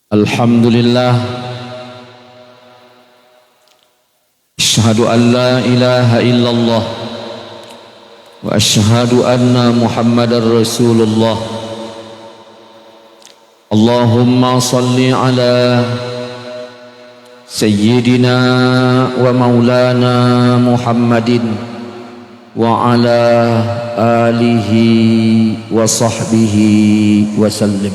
Alhamdulillah, asyhadu an la ilaha illallah wa asyhadu anna Muhammadar Rasulullah. Allahumma salli ala sayyidina wa maulana Muhammadin wa ala alihi wa sahbihi wa sallim.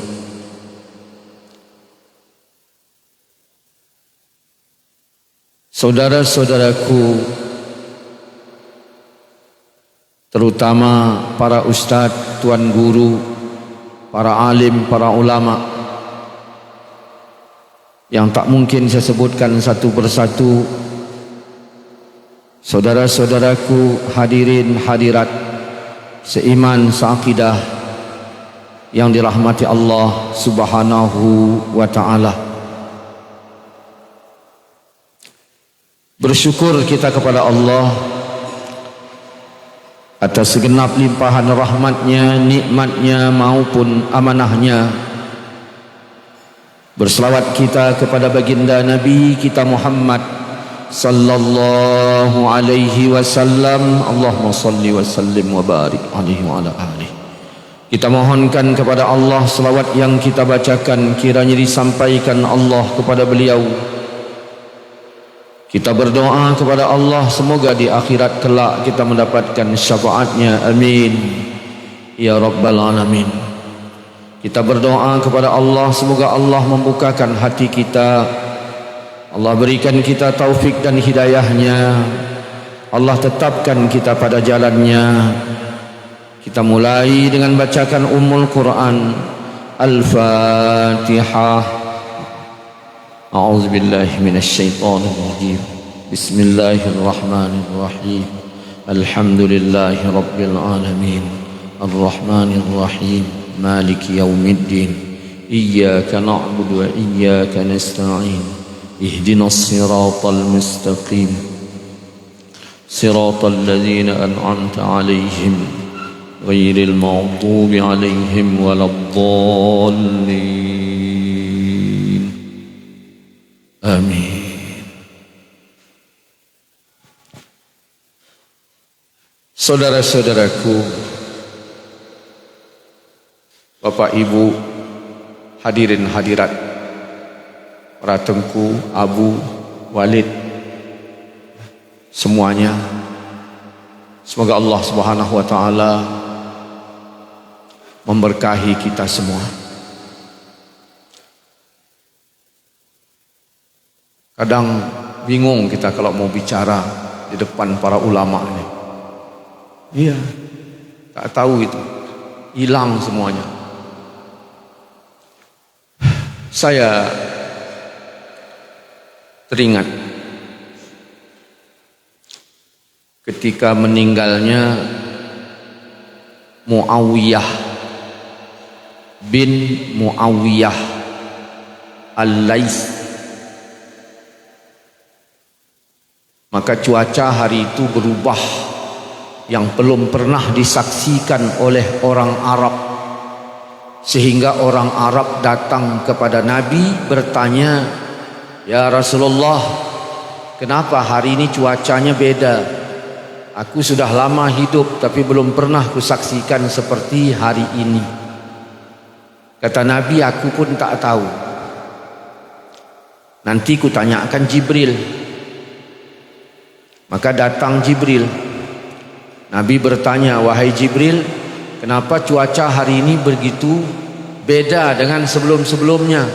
Saudara-saudaraku, terutama para ustadz, tuan guru, para alim, para ulama yang tak mungkin saya sebutkan satu persatu, saudara-saudaraku hadirin hadirat seiman seakidah yang dirahmati Allah Subhanahu wa ta'ala. Bersyukur kita kepada Allah atas segenap limpahan rahmatnya, nikmatnya maupun amanahnya. Berselawat kita kepada baginda Nabi kita Muhammad sallallahu alaihi wasallam. Allahumma salli wa sallim wa barik alaihi wa ala alihi. Kita mohonkan kepada Allah selawat yang kita bacakan kiranya disampaikan Allah kepada beliau. Kita berdoa kepada Allah semoga di akhirat kelak kita mendapatkan syafaatnya. Amin ya rabbal alamin. Kita berdoa kepada Allah semoga Allah membukakan hati kita, Allah berikan kita taufik dan hidayahnya, Allah tetapkan kita pada jalannya. Kita mulai dengan bacakan Ummul Quran. Al-Fatihah. A'udzu billahi minasy syaithanir rajim. Bismillahirrahmanirrahim. Alhamdulillahi rabbil alamin. Arrahmanir rahim. Maliki yaumiddin. Iyyaka na'budu wa iyyaka nasta'in. Ihdinas siratal mustaqim. Siratal ladzina an'amta 'alaihim ghairil maghdubi 'alaihim waladdallin. Amin. Saudara-saudaraku, Bapak Ibu, hadirin hadirat, para tengku, Abu, Walid, semuanya, semoga Allah Subhanahu wa ta'ala memberkahi kita semua. Kadang bingung kita kalau mau bicara di depan para ulama ini. Iya, tak tahu itu, hilang semuanya. Saya teringat ketika meninggalnya Muawiyah bin Muawiyah Al-Lais. Maka cuaca hari itu berubah yang belum pernah disaksikan oleh orang Arab, sehingga orang Arab datang kepada Nabi bertanya, "Ya Rasulullah, kenapa hari ini cuacanya beda? Aku sudah lama hidup tapi belum pernah kusaksikan seperti hari ini." Kata Nabi, "Aku pun tak tahu. Nanti kutanyakan Jibril." Maka datang Jibril. Nabi bertanya, "Wahai Jibril, kenapa cuaca hari ini begitu beda dengan sebelum-sebelumnya?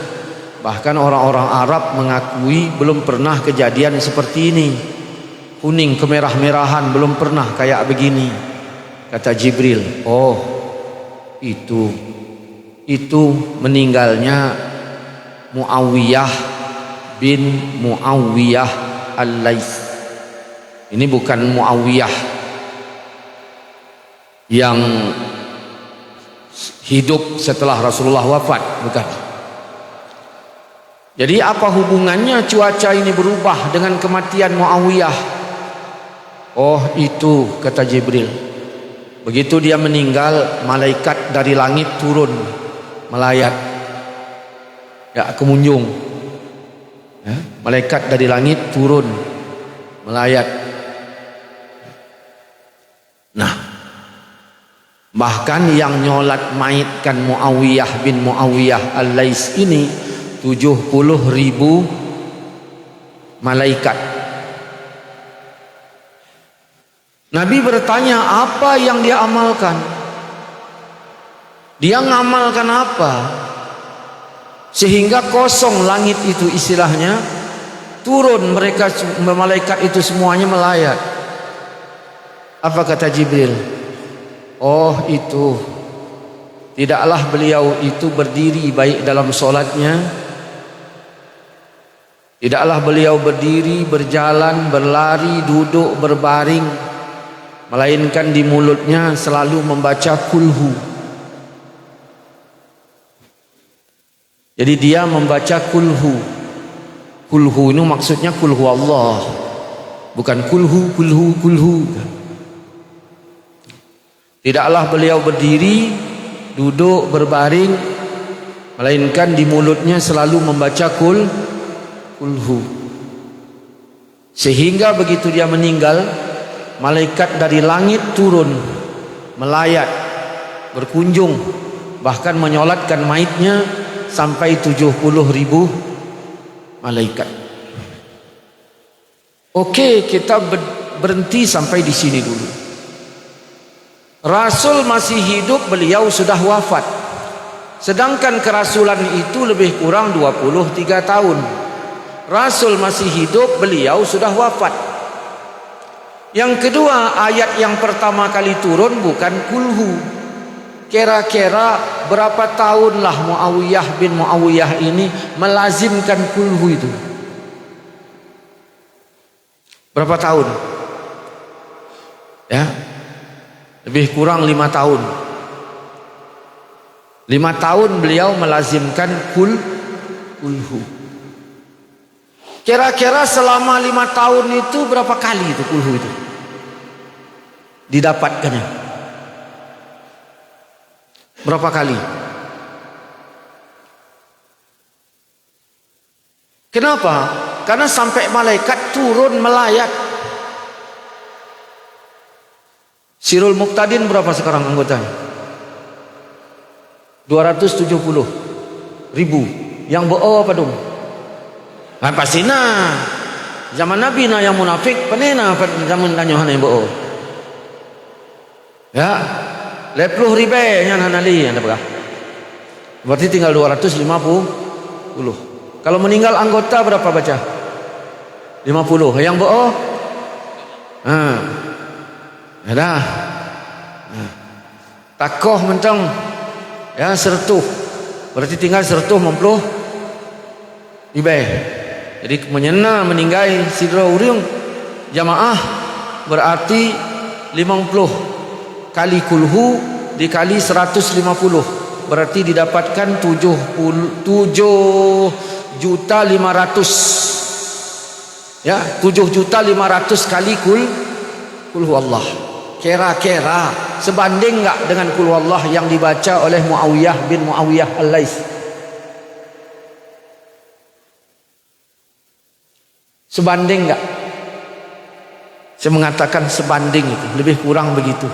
Bahkan orang-orang Arab mengakui belum pernah kejadian seperti ini. Kuning kemerah-merahan, belum pernah kayak begini." Kata Jibril, "Oh, itu meninggalnya Muawiyah bin Muawiyah Al-Lais. Ini bukan Muawiyah yang hidup setelah Rasulullah wafat, bukan. Jadi apa hubungannya cuaca ini berubah dengan kematian Muawiyah?" "Oh itu," kata Jibril, "begitu dia meninggal, malaikat dari langit turun melayat. ya, kemunjung. Ya, malaikat dari langit turun melayat. Nah, bahkan yang nyolat maitkan Muawiyah bin Muawiyah Al-Lais ini 70.000 malaikat. Nabi bertanya, apa yang dia amalkan? Dia ngamalkan apa? Sehingga kosong langit itu, istilahnya turun mereka malaikat itu semuanya melayat. Apa kata Jibril? Oh, itu tidaklah beliau itu berdiri baik dalam solatnya, tidaklah beliau berdiri, berjalan, berlari, duduk, berbaring, melainkan di mulutnya selalu membaca kulhu. Jadi dia membaca kulhu. Kulhu itu maksudnya kulhu Allah, bukan kulhu. Tidaklah beliau berdiri, duduk, berbaring, melainkan di mulutnya selalu membaca kulhu. Sehingga begitu dia meninggal, malaikat dari langit turun melayat, berkunjung, bahkan menyolatkan maitnya sampai 70.000 malaikat. Oke, kita berhenti sampai di sini dulu. Rasul masih hidup, beliau sudah wafat. Sedangkan kerasulan itu lebih kurang 23 tahun. Rasul masih hidup, beliau sudah wafat. Yang kedua, ayat yang pertama kali turun bukan kulhu. Kira-kira berapa tahunlah Muawiyah bin Muawiyah ini melazimkan kulhu itu? Berapa tahun? Ya, lebih kurang 5 tahun. 5 tahun beliau melazimkan kulhu. Kira-kira selama 5 tahun itu berapa kali itu kulhu itu didapatkannya? Berapa kali? Kenapa? Karena sampai malaikat turun melayat. Sirul Muqtadin berapa sekarang anggotanya? 270.000. Yang bohong apa dong? Nah, pasti nah. Zaman Nabi nah yang munafik, penena zaman danyohan yang bohong. Ya, 10.000 yang hanali yang berapa? Berarti tinggal 250. Kalau meninggal anggota berapa baca? 50. Yang bohong? Ada. Takoh mentang ya 100. Berarti tinggal 150 ibai. Jadi menyena meninggal sidra urang jamaah berarti 50 kali kulhu dikali 150 berarti didapatkan 7.500.000. Ya, 7.500.000 kali kulhu Allah. Kira-kira sebanding enggak dengan kulhu Allah yang dibaca oleh Muawiyah bin Muawiyah Al-Lais? Sebanding enggak? Saya mengatakan sebanding itu, lebih kurang begitu.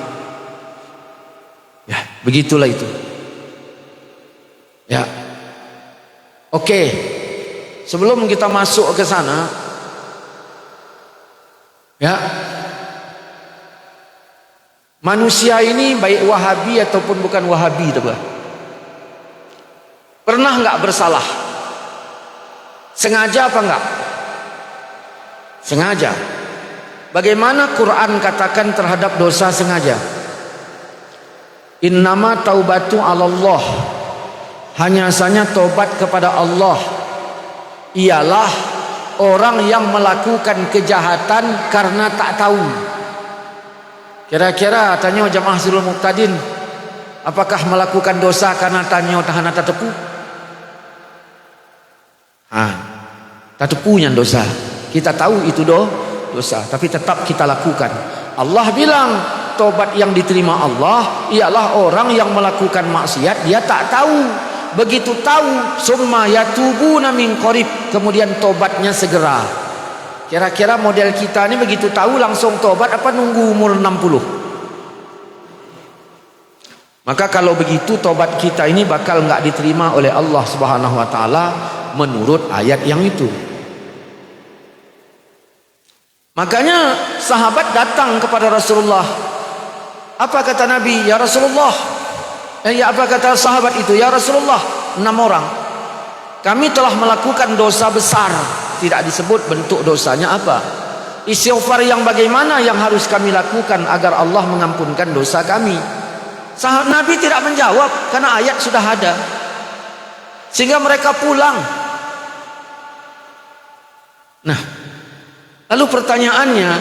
Ya, begitulah itu. Ya. Oke. Sebelum kita masuk ke sana, ya. Manusia ini baik Wahabi ataupun bukan Wahabi, pernah enggak bersalah? Sengaja apa enggak? Sengaja. Bagaimana Quran katakan terhadap dosa sengaja? Innama taubatu 'alallah. Hanya saja tobat kepada Allah ialah orang yang melakukan kejahatan karena tak tahu. Kira-kira tanya jamaah Sirul Muqtadin, apakah melakukan dosa karena tanya tahan tak tepu? Tak tepunya dosa. Kita tahu itu dosa, tapi tetap kita lakukan. Allah bilang tobat yang diterima Allah ialah orang yang melakukan maksiat dia tak tahu. begitu tahu summa yatubuna min qarib, kemudian tobatnya segera. Kira-kira model kita ini begitu tahu langsung tobat apa nunggu umur 60? Maka kalau begitu tobat kita ini bakal nggak diterima oleh Allah Subhanahu wa taala menurut ayat yang itu. Makanya sahabat datang kepada Rasulullah. Apa kata Nabi? Ya Rasulullah. Apa kata sahabat itu? Ya Rasulullah, 6 orang. Kami telah melakukan dosa besar. Tidak disebut bentuk dosanya apa. Istighfar yang bagaimana yang harus kami lakukan agar Allah mengampunkan dosa kami? Sahabat Nabi tidak menjawab karena ayat sudah ada. Sehingga mereka pulang. Nah, lalu pertanyaannya,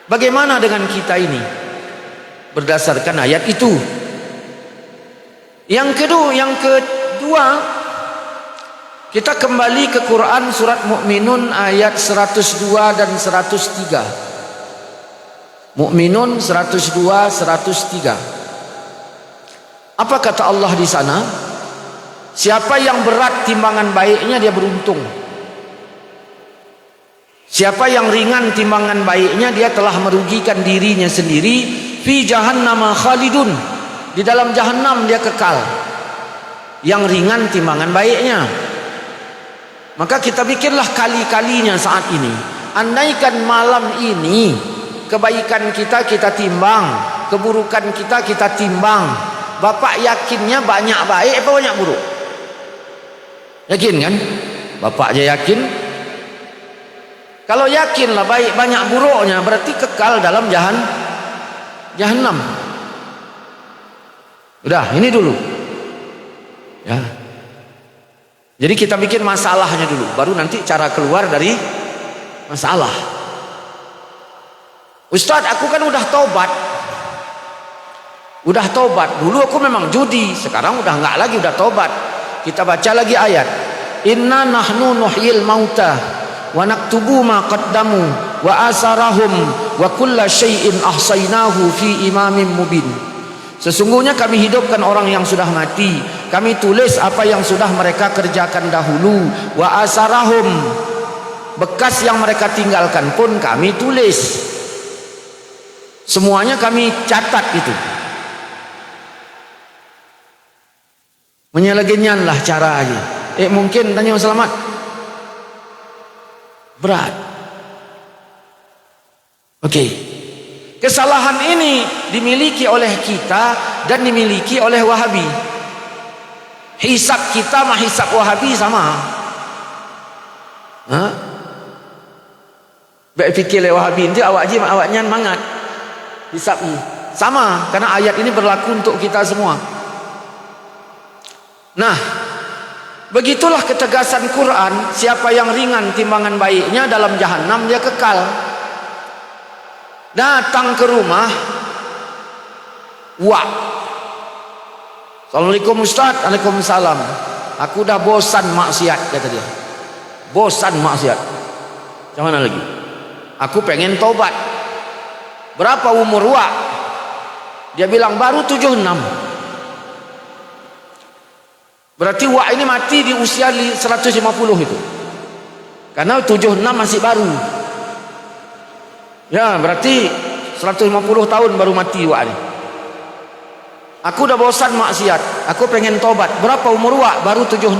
bagaimana dengan kita ini? Berdasarkan ayat itu. Yang kedua, kita kembali ke Quran surat Mukminun ayat 102 dan 103. Mukminun 102 103. Apa kata Allah di sana? Siapa yang berat timbangan baiknya dia beruntung. Siapa yang ringan timbangan baiknya dia telah merugikan dirinya sendiri. Fi jahannam khalidun, di dalam jahannam dia kekal. Yang ringan timbangan baiknya. Maka kita pikirlah kali-kalinya saat ini. Andaikan malam ini kebaikan kita timbang, keburukan kita timbang. Bapak yakinnya banyak baik apa banyak buruk? Yakin kan? Bapak aja yakin. Kalau yakinlah baik banyak buruknya, berarti kekal dalam jahannam. Udah, ini dulu. Ya. Jadi kita bikin masalahnya dulu, baru nanti cara keluar dari masalah. Ustadz, aku kan udah tobat. Dulu aku memang judi, sekarang udah enggak lagi, udah tobat. Kita baca lagi ayat. Inna nahnu nuhyil mauta wa naktubu ma qaddamu wa asarahum wa kulla syai'in ahsaynahu fi imamin mubin. Sesungguhnya kami hidupkan orang yang sudah mati. Kami tulis apa yang sudah mereka kerjakan dahulu. Wa asarahum, bekas yang mereka tinggalkan pun kami tulis. Semuanya kami catat itu. Menyelegenyanlah cara aja. Mungkin tanya selamat. Berat. Oke. Kesalahan ini dimiliki oleh kita dan dimiliki oleh Wahabi. Hisab kita sama hisab Wahabi sama. Baik fikir oleh Wahabi nanti awaknya mangat. Hisab ini sama, karena ayat ini berlaku untuk kita semua. Nah, begitulah ketegasan Quran. Siapa yang ringan timbangan baiknya dalam jahanam dia kekal. Datang ke rumah, wah, Assalamualaikum Ustaz. Waalaikumsalam. Aku udah bosan maksiat, kata dia. Bosan maksiat. Macam mana lagi? Aku pengen tobat. Berapa umur Wak? Dia bilang baru 76. Berarti Wak ini mati di usia 150 itu. Karena 76 masih baru. Ya, berarti 150 tahun baru mati Wak ini. Aku udah bosan maksiat, aku pengen tobat. Berapa umur Wak? Baru 76.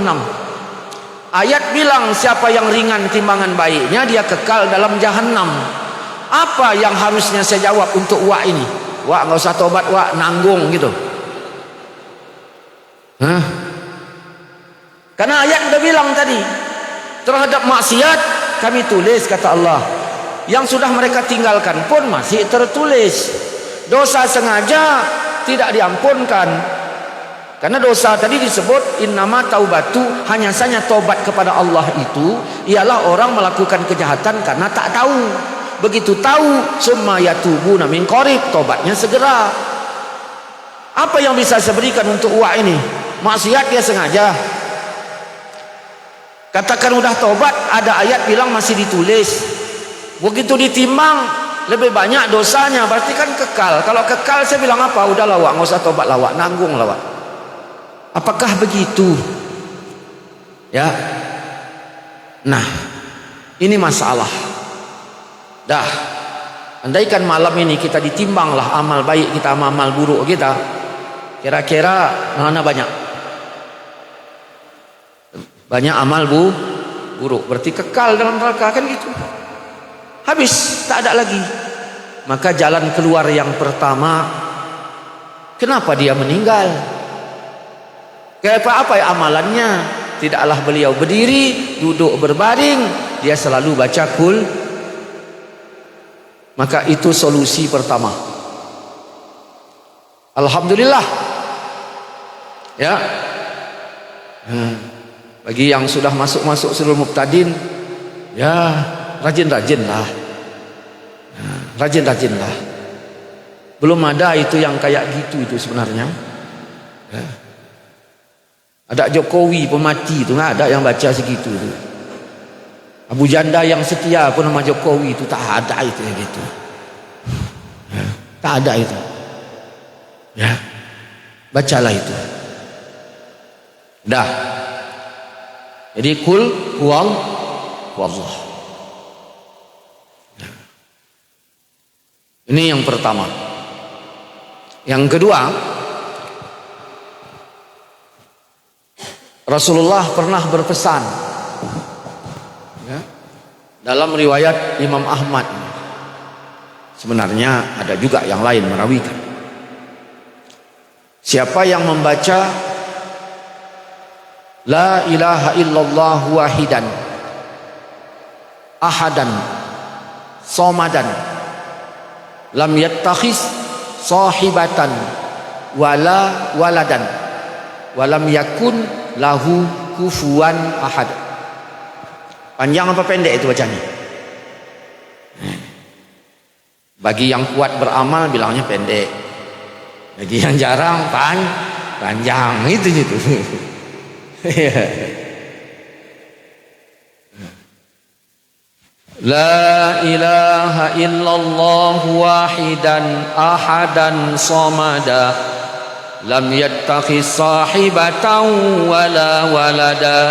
Ayat bilang siapa yang ringan timbangan baiknya dia kekal dalam jahanam. Apa yang harusnya saya jawab untuk Wak ini? Wak nggak usah tobat, Wak nanggung gitu. Karena ayat udah bilang tadi, terhadap maksiat kami tulis, kata Allah. Yang sudah mereka tinggalkan pun masih tertulis. Dosa sengaja tidak diampunkan. Karena dosa tadi disebut innama taubatu, hanya saja tobat kepada Allah itu ialah orang melakukan kejahatan karena tak tahu. Begitu tahu, summa yatubuna min qarib, tobatnya segera. Apa yang bisa saya berikan untuk Wak ini? Maksiat dia sengaja. Katakan udah tobat, ada ayat bilang masih ditulis. Begitu ditimbang, lebih banyak dosanya, berarti kan kekal. Kalau kekal saya bilang apa? Udahlah Wak, nggak usah tobat lah Wak, nanggung lah Wak. Apakah begitu? Ya. Nah, ini masalah. Dah, andaikan malam ini kita ditimbanglah amal baik kita sama amal buruk kita, kira-kira mana banyak? Banyak amal buruk, berarti kekal dalam neraka, kan gitu. Habis, tak ada lagi. Maka jalan keluar yang pertama, kenapa dia meninggal? Kenapa, apa ya amalannya? Tidaklah beliau berdiri, duduk berbaring, dia selalu baca kul. Maka itu solusi pertama. Alhamdulillah. Ya. Bagi yang sudah masuk Surul Muqtadin, ya rajin-rajinlah. Rajin-rajinlah. Belum ada itu yang kayak gitu itu sebenarnya. Ya. Ada Jokowi pemati itu nggak ada yang baca segitu itu. Abu Janda yang setia pun nama Jokowi itu tak ada itu yang gitu. Ya, tak ada itu. Ya, bacalah itu. Dah. Jadi kul huwallah. Ya. Ini yang pertama. Yang kedua, Rasulullah pernah berpesan, ya, dalam riwayat Imam Ahmad, sebenarnya ada juga yang lain merawikan, siapa yang membaca la ilaha illallah wahidan ahadan somadan lam yattakhis sahibatan wala waladan walam yakun lahu kufuwan ahad. Panjang apa pendek itu bacanya? Bagi yang kuat beramal bilangnya pendek, bagi yang jarang panjang itu. La ilaha illallah wahidan ahadan somada lam yattakhis sahibatan wala walada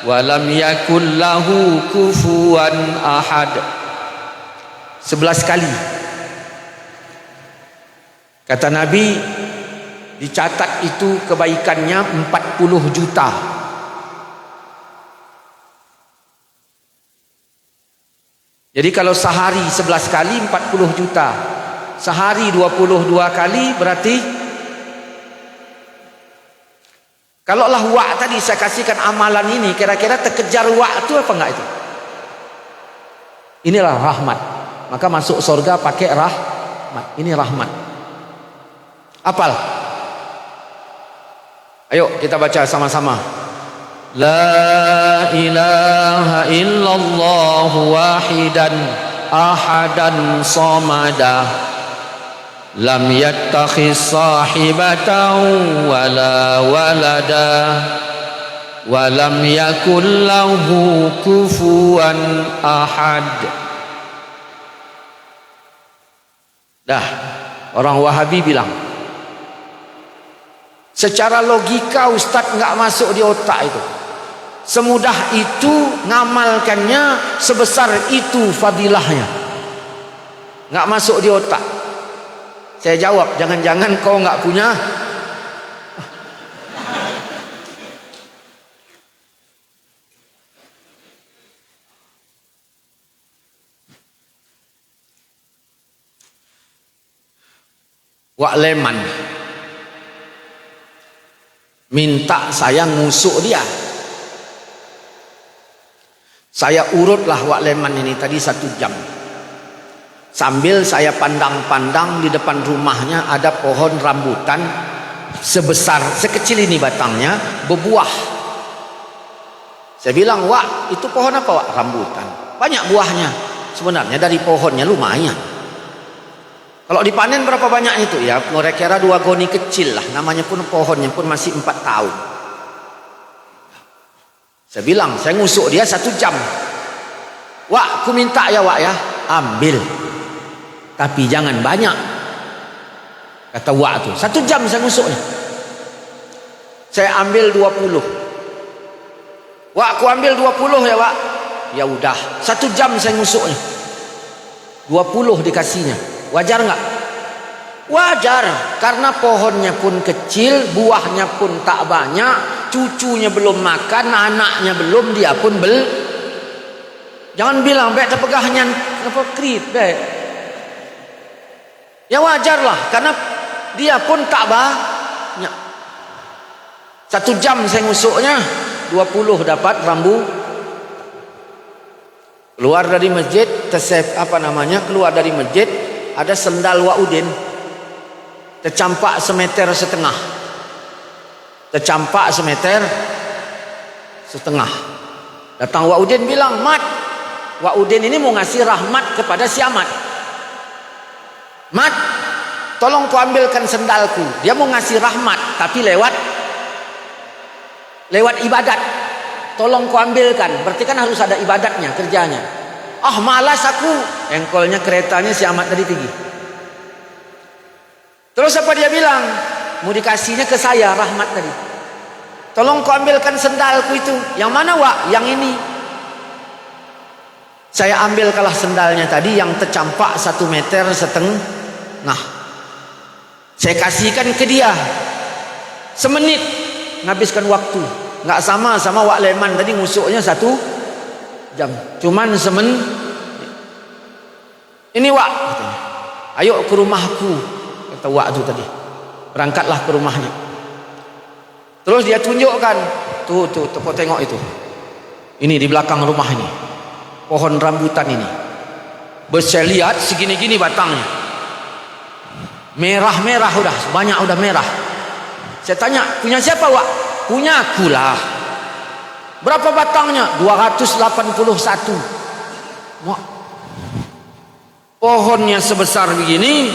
wa lam yakul lahu kufuwan ahad. 11 kali kata Nabi, dicatat itu kebaikannya 40 juta. Jadi kalau sehari 11 kali 40 juta, sehari 22 kali, berarti kalaulah wa' tadi saya kasihkan amalan ini, kira-kira terkejar wa' itu apa enggak itu? Inilah rahmat. Maka masuk surga pakai rahmat. Ini rahmat. Apal? Ayo kita baca sama-sama. La ilaha illallah wahidan ahadan somada lam yattakhis sahibatan wala walada wa lam yakul lahu kufuwan ahad. Dah, orang Wahabi bilang secara logika Ustadz nggak masuk di otak itu. Semudah itu ngamalkannya, sebesar itu fadilahnya, nggak masuk di otak. Saya jawab, jangan-jangan kau nggak punya. Wak Leman minta saya ngusuk dia. Saya urutlah Wak Leman ini tadi 1 jam. Sambil saya pandang-pandang di depan rumahnya ada pohon rambutan sebesar sekecil ini batangnya, berbuah. Saya bilang, "Wak, itu pohon apa, Wak?" "Rambutan." "Banyak buahnya." Sebenarnya dari pohonnya lumayan. Kalau dipanen berapa banyak itu? Ya kira-kira 2 goni kecil lah. Namanya pun pohonnya pun masih 4 tahun. Saya bilang, saya ngusuk dia 1 jam. "Wak, aku minta ya, Wak ya." "Ambil. Tapi jangan banyak." Kata Wak tuh, 1 jam saya ngusuknya. Saya ambil 20. Wak, aku ambil 20 ya Wak. Ya udah, 1 jam saya ngusuknya. 20 dikasihnya. Wajar nggak? Wajar, karena pohonnya pun kecil, buahnya pun tak banyak, cucunya belum makan, anaknya belum, dia pun jangan bilang baik terpegahnya apa krit baik. Ya wajar lah, karena dia pun tak banyak. 1 jam saya ngusuknya, 20 dapat rambu. Keluar dari masjid, keluar dari masjid, ada sendal Wak Udin, tercampak semeter setengah. Tercampak semeter setengah. Datang Wak Udin bilang, Mat, Wak Udin ini mau ngasih rahmat kepada si Ahmad. Mat, tolong ku ambilkan sendalku. Dia mau ngasih rahmat, tapi lewat ibadat. Tolong ku ambilkan, berarti kan harus ada ibadatnya, kerjanya. Ah, malas aku. Engkolnya keretanya si Ahmad tadi pergi. Terus apa dia bilang? Mau dikasihnya ke saya rahmat tadi. Tolong ku ambilkan sendalku itu. Yang mana Wak? Yang ini. Saya ambil kalah sendalnya tadi yang tercampak 1 meter setengah. Saya kasihkan ke dia. Semenit ngabiskan waktu. Nggak sama Wak Leman tadi ngusuknya 1 jam. Cuman ini Wak, katanya, ayo ke rumahku, kata Wak itu tadi. Berangkatlah ke rumahnya. Terus dia tunjukkan, tuh kau tengok itu. Ini di belakang rumah ini, pohon rambutan ini. Saya lihat segini-gini batangnya, merah-merah udah, banyak udah merah. Saya tanya, punya siapa Wak? Punya akulah. Berapa batangnya? 281. Wah, pohonnya sebesar begini,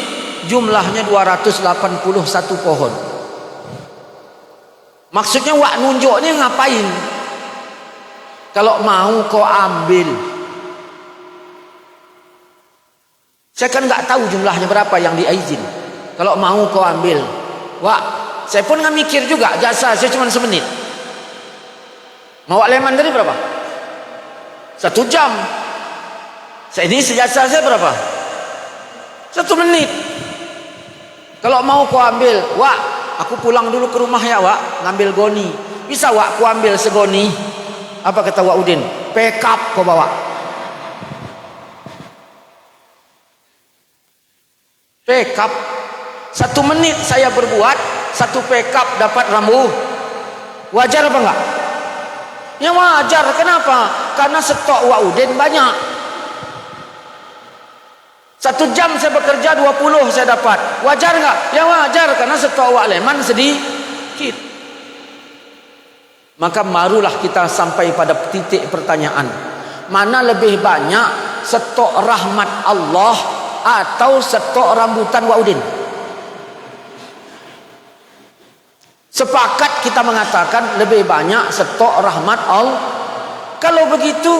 jumlahnya 281 pohon. Maksudnya Wak nunjuknya ngapain? Kalau mau kau ambil. Saya kan nggak tahu jumlahnya berapa yang diizin. Kalau mau kau ambil. Wak, saya pun nggak mikir juga, jasa saya cuma semenit. Mau Wak Leman tadi berapa? 1 jam. Saya ini sejasa saya berapa? 1 menit. Kalau mau kau ambil, Wak, aku pulang dulu ke rumah ya Wak, ngambil goni. Bisa Wak, aku ambil segoni? Apa kata Wak Udin? Pekap kau bawa. Pekap. 1 menit saya berbuat, 1 pekap dapat rambu. Wajar apa enggak? Ya wajar. Kenapa? Karena stok Wak Udin banyak. 1 jam saya bekerja, 20 saya dapat. Wajar enggak? Ya wajar, karena stok Wak Leman sedikit. Maka barulah kita sampai pada titik pertanyaan, mana lebih banyak, stok rahmat Allah atau stok rambutan Wak Udin? Sepakat kita mengatakan lebih banyak stok rahmat Allah. Kalau begitu,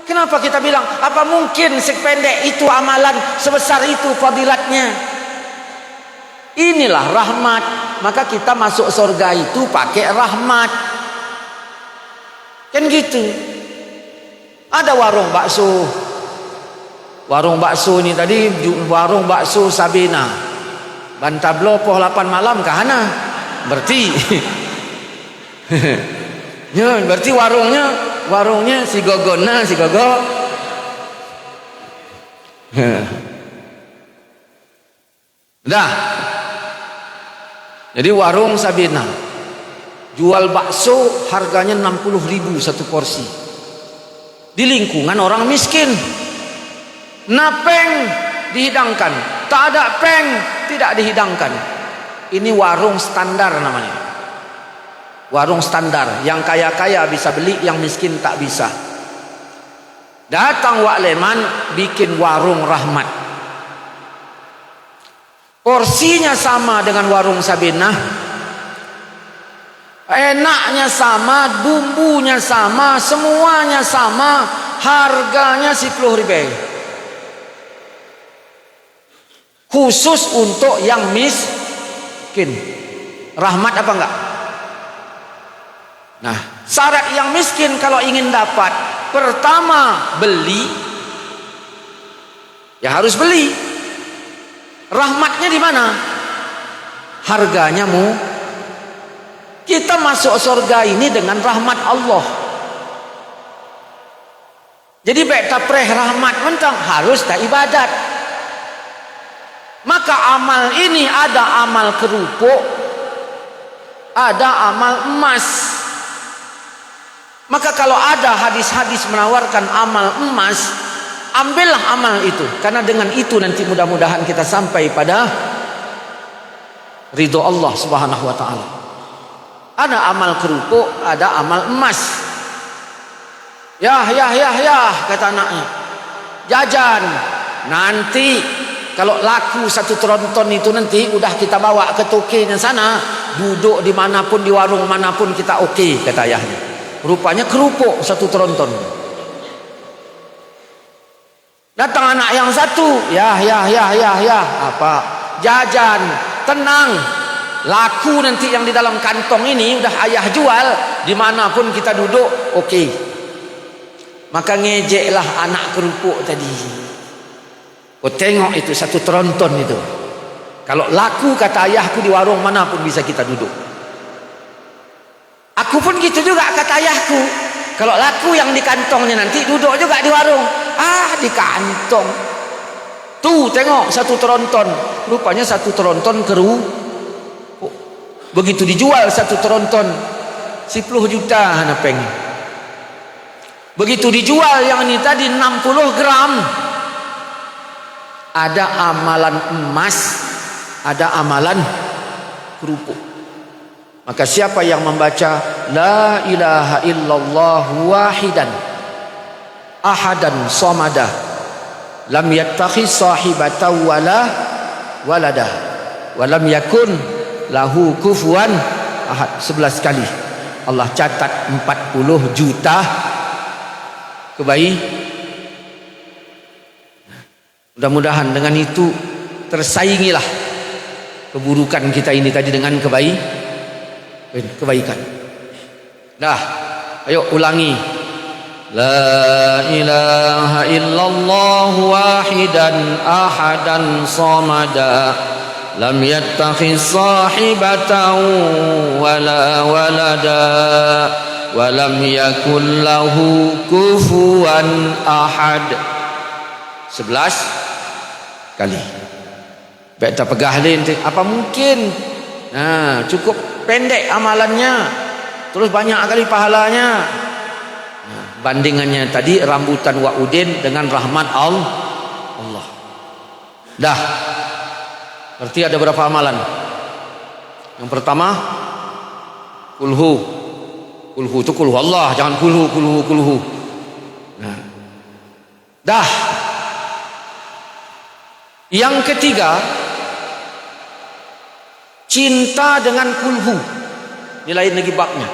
kenapa kita bilang apa mungkin sependek itu amalan, sebesar itu fadilatnya? Inilah rahmat. Maka kita masuk surga itu pakai rahmat. Kan gitu. Ada warung bakso. Warung bakso ini tadi warung bakso Sabina. Bantablo poh 8 malam ke hana. Berarti ya, berarti warungnya si Gogona, si Gogo. Dah. Jadi warung Sabina jual bakso harganya 60.000 1 porsi. Di lingkungan orang miskin. Napeng dihidangkan, tak ada peng tidak dihidangkan. Ini warung standar namanya. Warung standar, yang kaya-kaya bisa beli, yang miskin tak bisa. Datang Wak Leman bikin warung rahmat. Porsinya sama dengan warung Sabinah. Enaknya sama, bumbunya sama, semuanya sama, harganya 10.000. Khusus untuk yang miskin. Rahmat apa enggak? Nah, syarat yang miskin kalau ingin dapat, pertama beli, ya harus beli. Rahmatnya di mana? Harganya kita masuk surga ini dengan rahmat Allah. Jadi baik tak preh rahmat mentang harus tak ibadat. Maka amal ini ada amal kerupuk, ada amal emas. Maka kalau ada hadis-hadis menawarkan amal emas, ambillah amal itu, karena dengan itu nanti mudah-mudahan kita sampai pada ridho Allah Subhanahu wa taala. Ada amal kerupuk, ada amal emas. Ya kata anaknya, jajan nanti kalau laku 1 tronton itu nanti udah kita bawa ke tokinya sana, duduk dimanapun, di warung manapun kita oke, kata ayahnya. Rupanya kerupuk 1 tronton. Datang anak yang satu, ya apa? Jajan, tenang, laku nanti yang di dalam kantong ini udah ayah jual, dimanapun kita duduk oke. Maka ngejeklah anak kerupuk tadi. Oh, tengok itu 1 tronton itu. Kalau laku kata ayahku di warung manapun bisa kita duduk. Aku pun gitu juga kata ayahku. Kalau laku yang di kantongnya nanti duduk juga di warung. Di kantong. Tuh tengok 1 tronton. Rupanya 1 tronton kerupuk. Begitu dijual 1 tronton 10 juta napeng. Begitu dijual yang ini tadi 60 gram. Ada amalan emas, ada amalan kerupuk. Maka siapa yang membaca la ilaha illallah wahidan ahadan somada lam yattakhis sahibatan wala walada wa lam yakun lahu kufuwan ahad, 11 kali Allah catat 40 juta kebaikan. Mudah-mudahan dengan itu tersaingilah keburukan kita ini tadi dengan kebaikan. Dah, ayo ulangi. La ilaha illallah wahidan ahadan samada lam yattakhis sahibatan wala walada walam yakul lahu kufuwan ahad. 11 kali. Baik tak pegah lain, apa mungkin? Nah, cukup pendek amalannya, terus banyak kali pahalanya. Nah, bandingannya tadi rambutan Wa'udin dengan rahmat Allah. Dah. Berarti ada berapa amalan? Yang pertama, kulhu. Kulhu itu kulhu Allah, jangan kulhu. Nah. Dah. Yang ketiga, cinta dengan kulhu. Ini lain lagi babnya.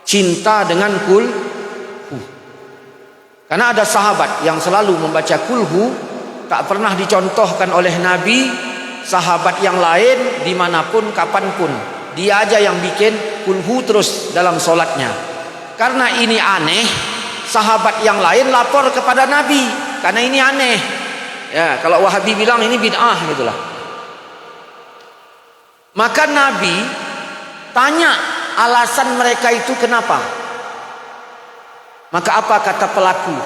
Cinta dengan kulhu. Karena ada sahabat yang selalu membaca kulhu, tak pernah dicontohkan oleh Nabi. Sahabat yang lain dimanapun kapanpun, dia aja yang bikin kulhu terus dalam solatnya. Karena ini aneh, sahabat yang lain lapor kepada Nabi karena ini aneh. Ya, kalau Wahabi bilang ini bid'ah gitulah. Maka Nabi tanya alasan mereka itu kenapa. Maka apa kata pelaku?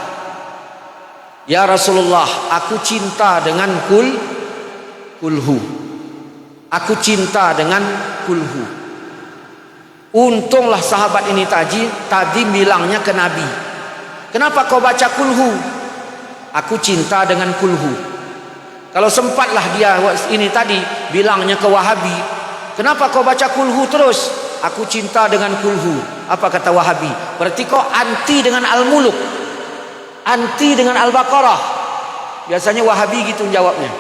Ya Rasulullah, aku cinta dengan kulhu. Aku cinta dengan kulhu. Untunglah sahabat ini tadi bilangnya ke Nabi. Kenapa kau baca kulhu? Aku cinta dengan kulhu. Kalau sempatlah dia ini tadi bilangnya ke Wahabi, kenapa kau baca kulhu terus? Aku cinta dengan kulhu. Apa kata Wahabi? Berarti kau anti dengan Al-Muluk, anti dengan Al-Baqarah. Biasanya Wahabi gitu jawabnya.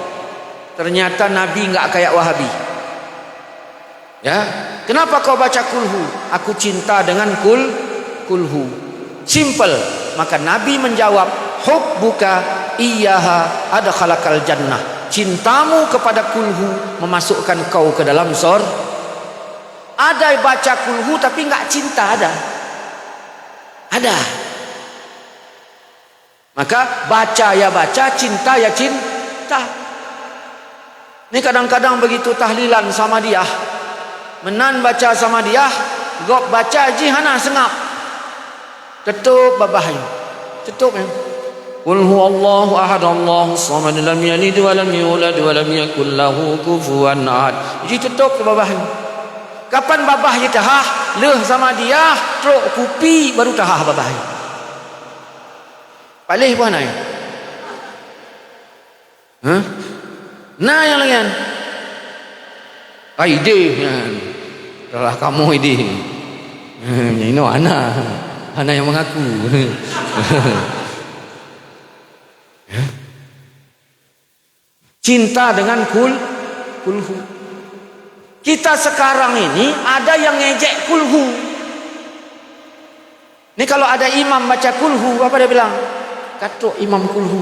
Ternyata Nabi enggak kayak Wahabi. Ya, kenapa kau baca kulhu? Aku cinta dengan kulhu. Simple. Maka Nabi menjawab, hubbuka iyyaha adkhalakal jannah. Cintamu kepada kulhu memasukkan kau ke dalam Ada baca kulhu tapi enggak cinta, ada. Ada. Maka baca ya baca, cinta ya cinta. Ini kadang-kadang begitu tahlilan sama dia, menan baca sama dia, gop baca jihana sengap. Tutup babahnya. Tutup ya. Qul huwallahu ahad Allahus samad lam yalid wa lam yulad wa lam yakul lahu kufuwan ahad. Jadi tutup ke babahnya. Kapan babahnya tahah? Leh sama dia, truk kupi baru tahah babahnya. Palih pun ai. Hah? Nah yang lain. Ai ide kan. Adalah kamu ide. Ini anak yang mengaku. Cinta dengan kulhu. Kita sekarang ini ada yang ngejek kulhu. Ini kalau ada imam baca kulhu, apa dia bilang? Katuk imam kulhu.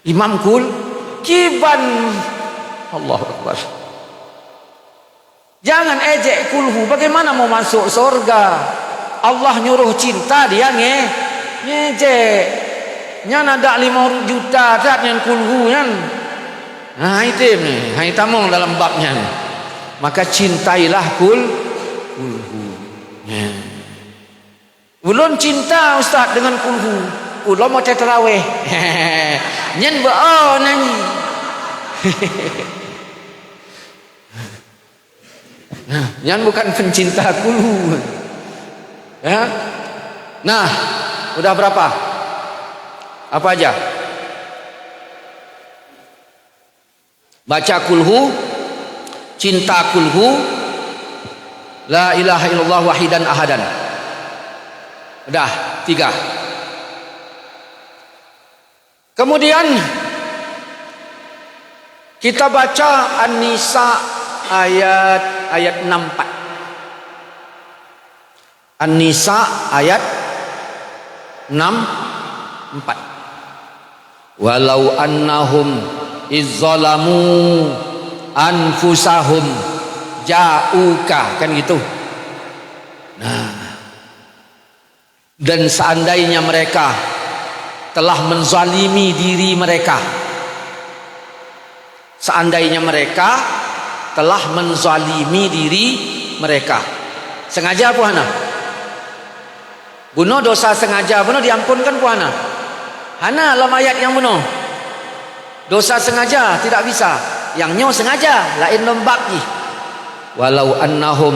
Imam kiban. Allahu Akbar. Jangan ejek kulhu. Bagaimana mau masuk surga? Allah nyuruh cinta, dia ngejek. Nya ada 5 juta tak yang kulhu kan. Nah itu ni, hai tamong dalam babnya. Maka cintailah kulhu. Ya. Ulun cinta ustaz dengan kulhu. Ulun mau tarawih. Nyen nyanyi. Nah, nyen bukan pencinta kulhu. Ya. Nah, udah berapa? Apa aja? Baca kulhu, cinta kulhu, la ilaha illallah wahidan ahadan. Udah 3. Kemudian kita baca An-Nisa ayat 64. An-Nisa ayat 64. Walau annahum izzalamu anfusahum ja'uka, kan gitu. Nah, dan seandainya mereka telah menzalimi diri mereka, seandainya mereka telah menzalimi diri mereka, sengaja puana bunuh, dosa sengaja bunuh diampunkan puana. Hana dalam ayat yang bunuh dosa sengaja tidak bisa, yang nyo sengaja lain lembaki. Walau annahum,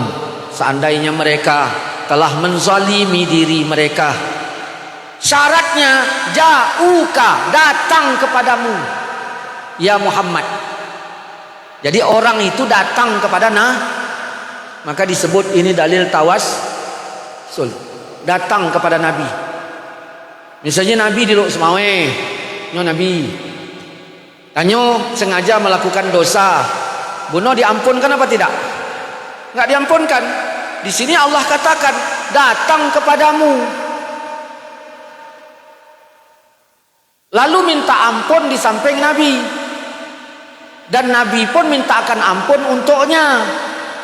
seandainya mereka telah menzalimi diri mereka, syaratnya ja'uka, datang kepadamu ya Muhammad. Jadi orang itu datang kepada maka disebut ini dalil tawassul, datang kepada Nabi. Misalnya Nabi di Luk Semawe, nyo Nabi tanyo sengaja melakukan dosa, bunuh diampunkan apa tidak? Enggak diampunkan. Di sini Allah katakan datang kepadamu, lalu minta ampun di samping Nabi, dan Nabi pun mintakan ampun untuknya,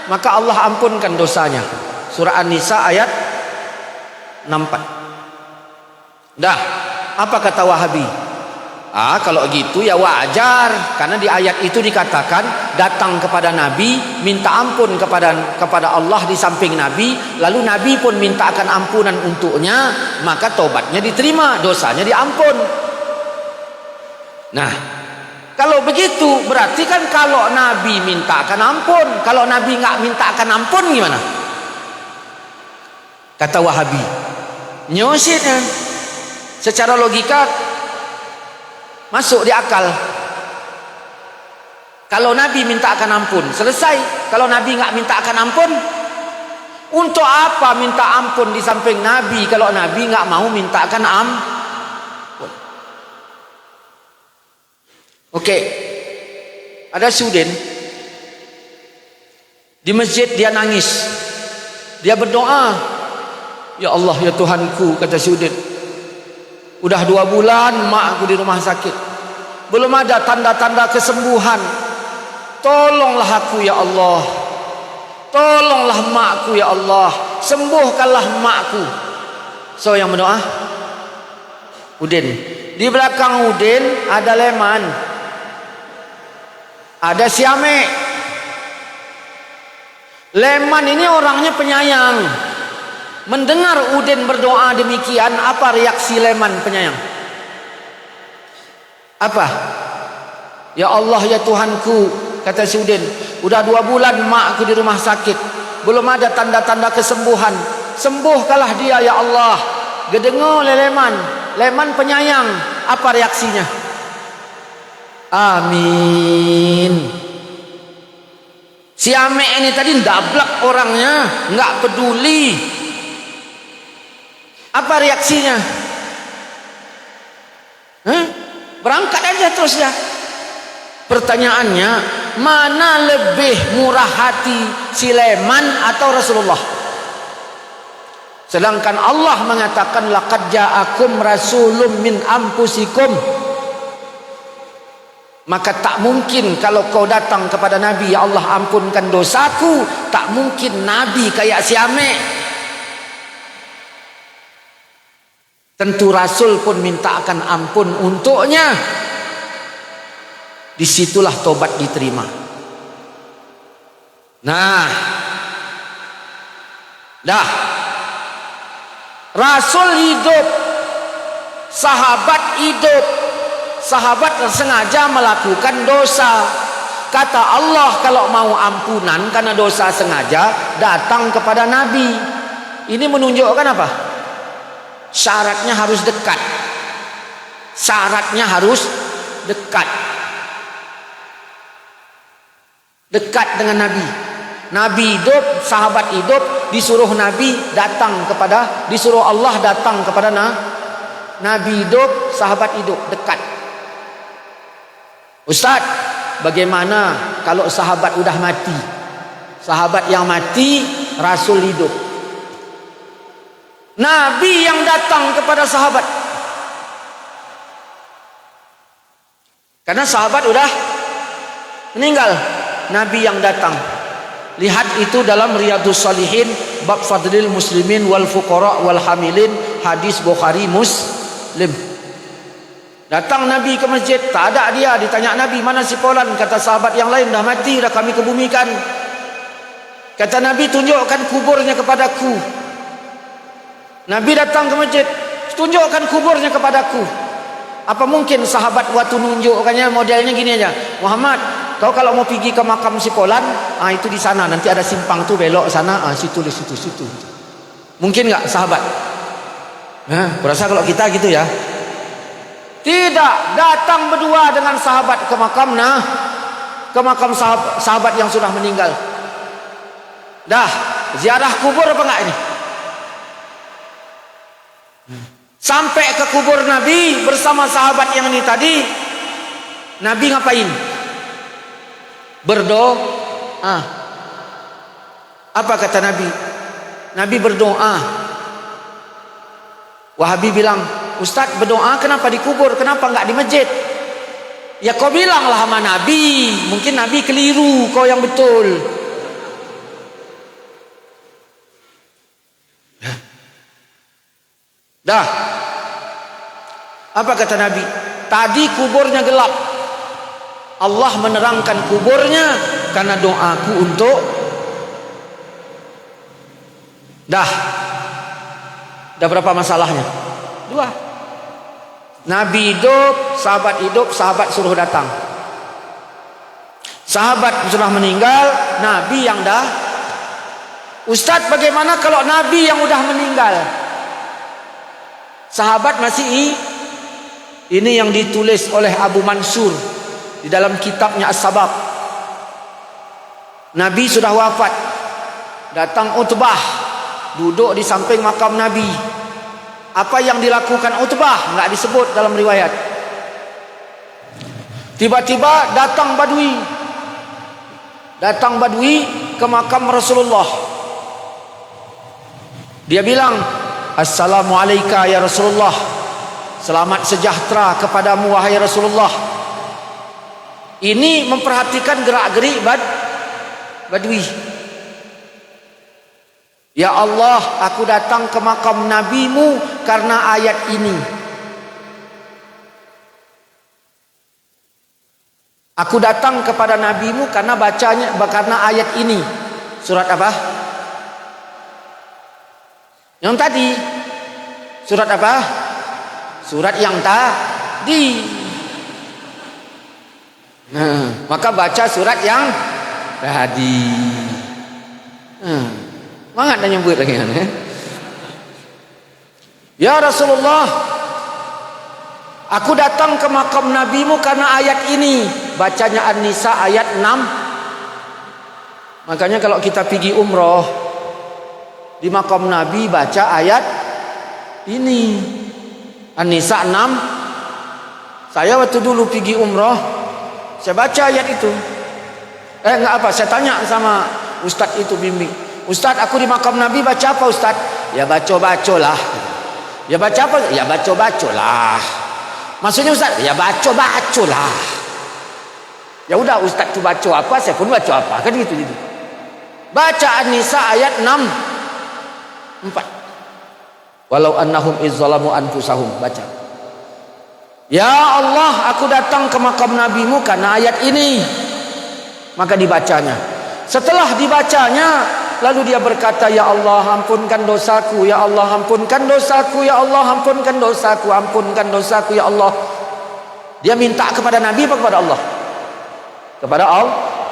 maka Allah ampunkan dosanya. Surah An-Nisa ayat 64. Dah, apa kata Wahabi? Kalau gitu ya wajar, karena di ayat itu dikatakan datang kepada Nabi, minta ampun kepada Allah di samping Nabi, lalu Nabi pun mintakan ampunan untuknya, maka tobatnya diterima, dosanya diampun. Nah, kalau begitu berarti kan kalau Nabi mintakan ampun, kalau Nabi nggak mintakan ampun gimana? Kata Wahabi, nyositnya secara logika masuk di akal. Kalau Nabi minta akan ampun, selesai. Kalau Nabi nggak minta akan ampun, untuk apa minta ampun di samping Nabi kalau Nabi nggak mau minta akan ampun? Oke, ada student di masjid, dia nangis, dia berdoa, ya Allah ya Tuhanku, kata student, udah 2 bulan mak aku di rumah sakit, belum ada tanda-tanda kesembuhan, tolonglah aku ya Allah. tolonglah makku ya Allah, sembuhkanlah makku. So yang berdoa Udin. Di belakang Udin ada Leman, ada Siame. Leman ini orangnya penyayang. Mendengar Udin berdoa demikian, apa reaksi Leman penyayang? Apa? Ya Allah ya Tuhanku, kata si Udin, udah 2 bulan makku di rumah sakit, belum ada tanda-tanda kesembuhan. Sembuhkanlah dia ya Allah. Gedengar oleh Leman. Leman penyayang. Apa reaksinya? Amin. Si Ame ini tadi ndablak orangnya, nggak peduli. Apa reaksinya? Berangkat aja terus ya. Pertanyaannya, mana lebih murah hati, si Leman atau Rasulullah? Sedangkan Allah mengatakan laqad ja'akum rasulun min anfusikum. Maka tak mungkin kalau kau datang kepada Nabi, ya Allah ampunkan dosaku, tak mungkin Nabi kayak si Ame. Tentu Rasul pun minta akan ampun untuknya. Disitulah tobat diterima. Nah, dah. Rasul hidup, sahabat hidup, sahabat sengaja melakukan dosa. Kata Allah kalau mau ampunan karena dosa sengaja, datang kepada Nabi. Ini menunjukkan apa? Syaratnya harus dekat. Syaratnya harus dekat. Dekat dengan Nabi. Nabi hidup, sahabat hidup, disuruh Nabi datang kepada, disuruh Allah datang kepada Nabi hidup, sahabat hidup, dekat. Ustaz, bagaimana kalau sahabat udah mati? Sahabat yang mati, Rasul hidup. Nabi yang datang kepada sahabat. Karena sahabat udah meninggal, Nabi yang datang. Lihat itu dalam Riyadhus Shalihin bab fadlil muslimin wal fuqara wal hamilin, hadis Bukhari Muslim. Datang Nabi ke masjid, tak ada dia. Ditanya Nabi, mana si Fulan? Kata sahabat yang lain, dah mati, dah kami kebumikan. Kata Nabi, tunjukkan kuburnya kepadaku. Nabi datang ke masjid, tunjukkan kuburnya kepadaku. Apa mungkin sahabat waktu nunjukkannya modelnya gini aja, Muhammad, kau kalau mau pergi ke makam si Fulan, itu di sana, nanti ada simpang tuh, belok sana, situ. Mungkin nggak sahabat? Kurasa kalau kita gitu ya. Tidak, datang berdua dengan sahabat ke makam, sahabat yang sudah meninggal. Dah, ziarah kubur apa enggak ini? Sampai ke kubur Nabi bersama sahabat yang ini tadi, Nabi ngapain? Berdoa. Apa kata Nabi? Nabi berdoa. Wahabi bilang, Ustaz berdoa kenapa di kubur? Kenapa enggak di masjid? Ya kau bilanglah sama Nabi. Mungkin Nabi keliru, kau yang betul. Dah. Apa kata Nabi? Tadi kuburnya gelap. Allah menerangkan kuburnya karena doaku untuk. Dah berapa masalahnya? 2. Nabi hidup, sahabat suruh datang. Sahabat sudah meninggal, Nabi yang dah. Ustaz, bagaimana kalau Nabi yang udah meninggal? Sahabat masih. Ini yang ditulis oleh Abu Mansur di dalam kitabnya As-Sabab. Nabi sudah wafat. Datang Utbah, duduk di samping makam Nabi. Apa yang dilakukan Utbah enggak disebut dalam riwayat. Tiba-tiba datang Badui ke makam Rasulullah. Dia bilang, Assalamualaikum ya Rasulullah. Selamat sejahtera kepadamu wahai Rasulullah. Ini memperhatikan gerak-gerik Badui. Ya Allah, aku datang ke makam Nabi-Mu karena ayat ini. Aku datang kepada Nabi-Mu karena ayat ini. Surat apa? Yang tadi. Surat apa? Surat yang tadi. Nah, maka baca surat yang tadi. Semangat dah nyebut lagi kan, Ya Rasulullah, aku datang ke makam Nabi-Mu karena ayat ini. Bacanya An-Nisa ayat 6. Makanya kalau kita pergi umroh di makam Nabi baca ayat ini. An-Nisa 6. Saya waktu dulu pergi umroh, saya baca ayat itu. Enggak apa, saya tanya sama ustaz itu bimbing. Ustaz, aku di makam Nabi baca apa Ustaz? Ya baca-bacalah. Ya baca apa? Ya baca-bacalah. Maksudnya Ustaz, ya baca-bacalah. Ya udah, Ustaz tu baca apa, saya pun baca apa. Kan gitu. Baca An-Nisa ayat 4. Walau annahum izzalamu anfusahum. Baca. Ya Allah, aku datang ke makam Nabi-Mu karena ayat ini. Maka dibacanya. Setelah dibacanya, lalu dia berkata, Ya Allah, ampunkan dosaku. Ya Allah, ampunkan dosaku. Ya Allah, ampunkan dosaku. Ampunkan dosaku, Ya Allah. Dia minta kepada Nabi apa kepada Allah? Kepada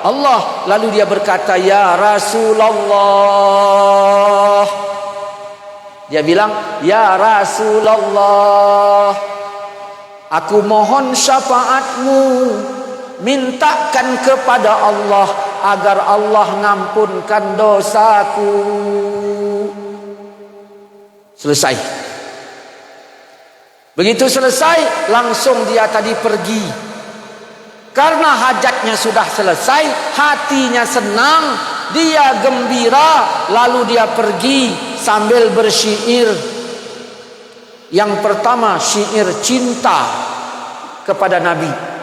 Allah. Lalu dia berkata, Ya Rasulullah. Dia bilang, Ya Rasulullah, aku mohon syafaatmu. Mintakan kepada Allah agar Allah ngampunkan dosaku. Selesai. Begitu selesai, langsung dia tadi pergi. Karena hajatnya sudah selesai, hatinya senang, dia gembira, lalu dia pergi sambil bersyair. Yang pertama, syair cinta kepada Nabi.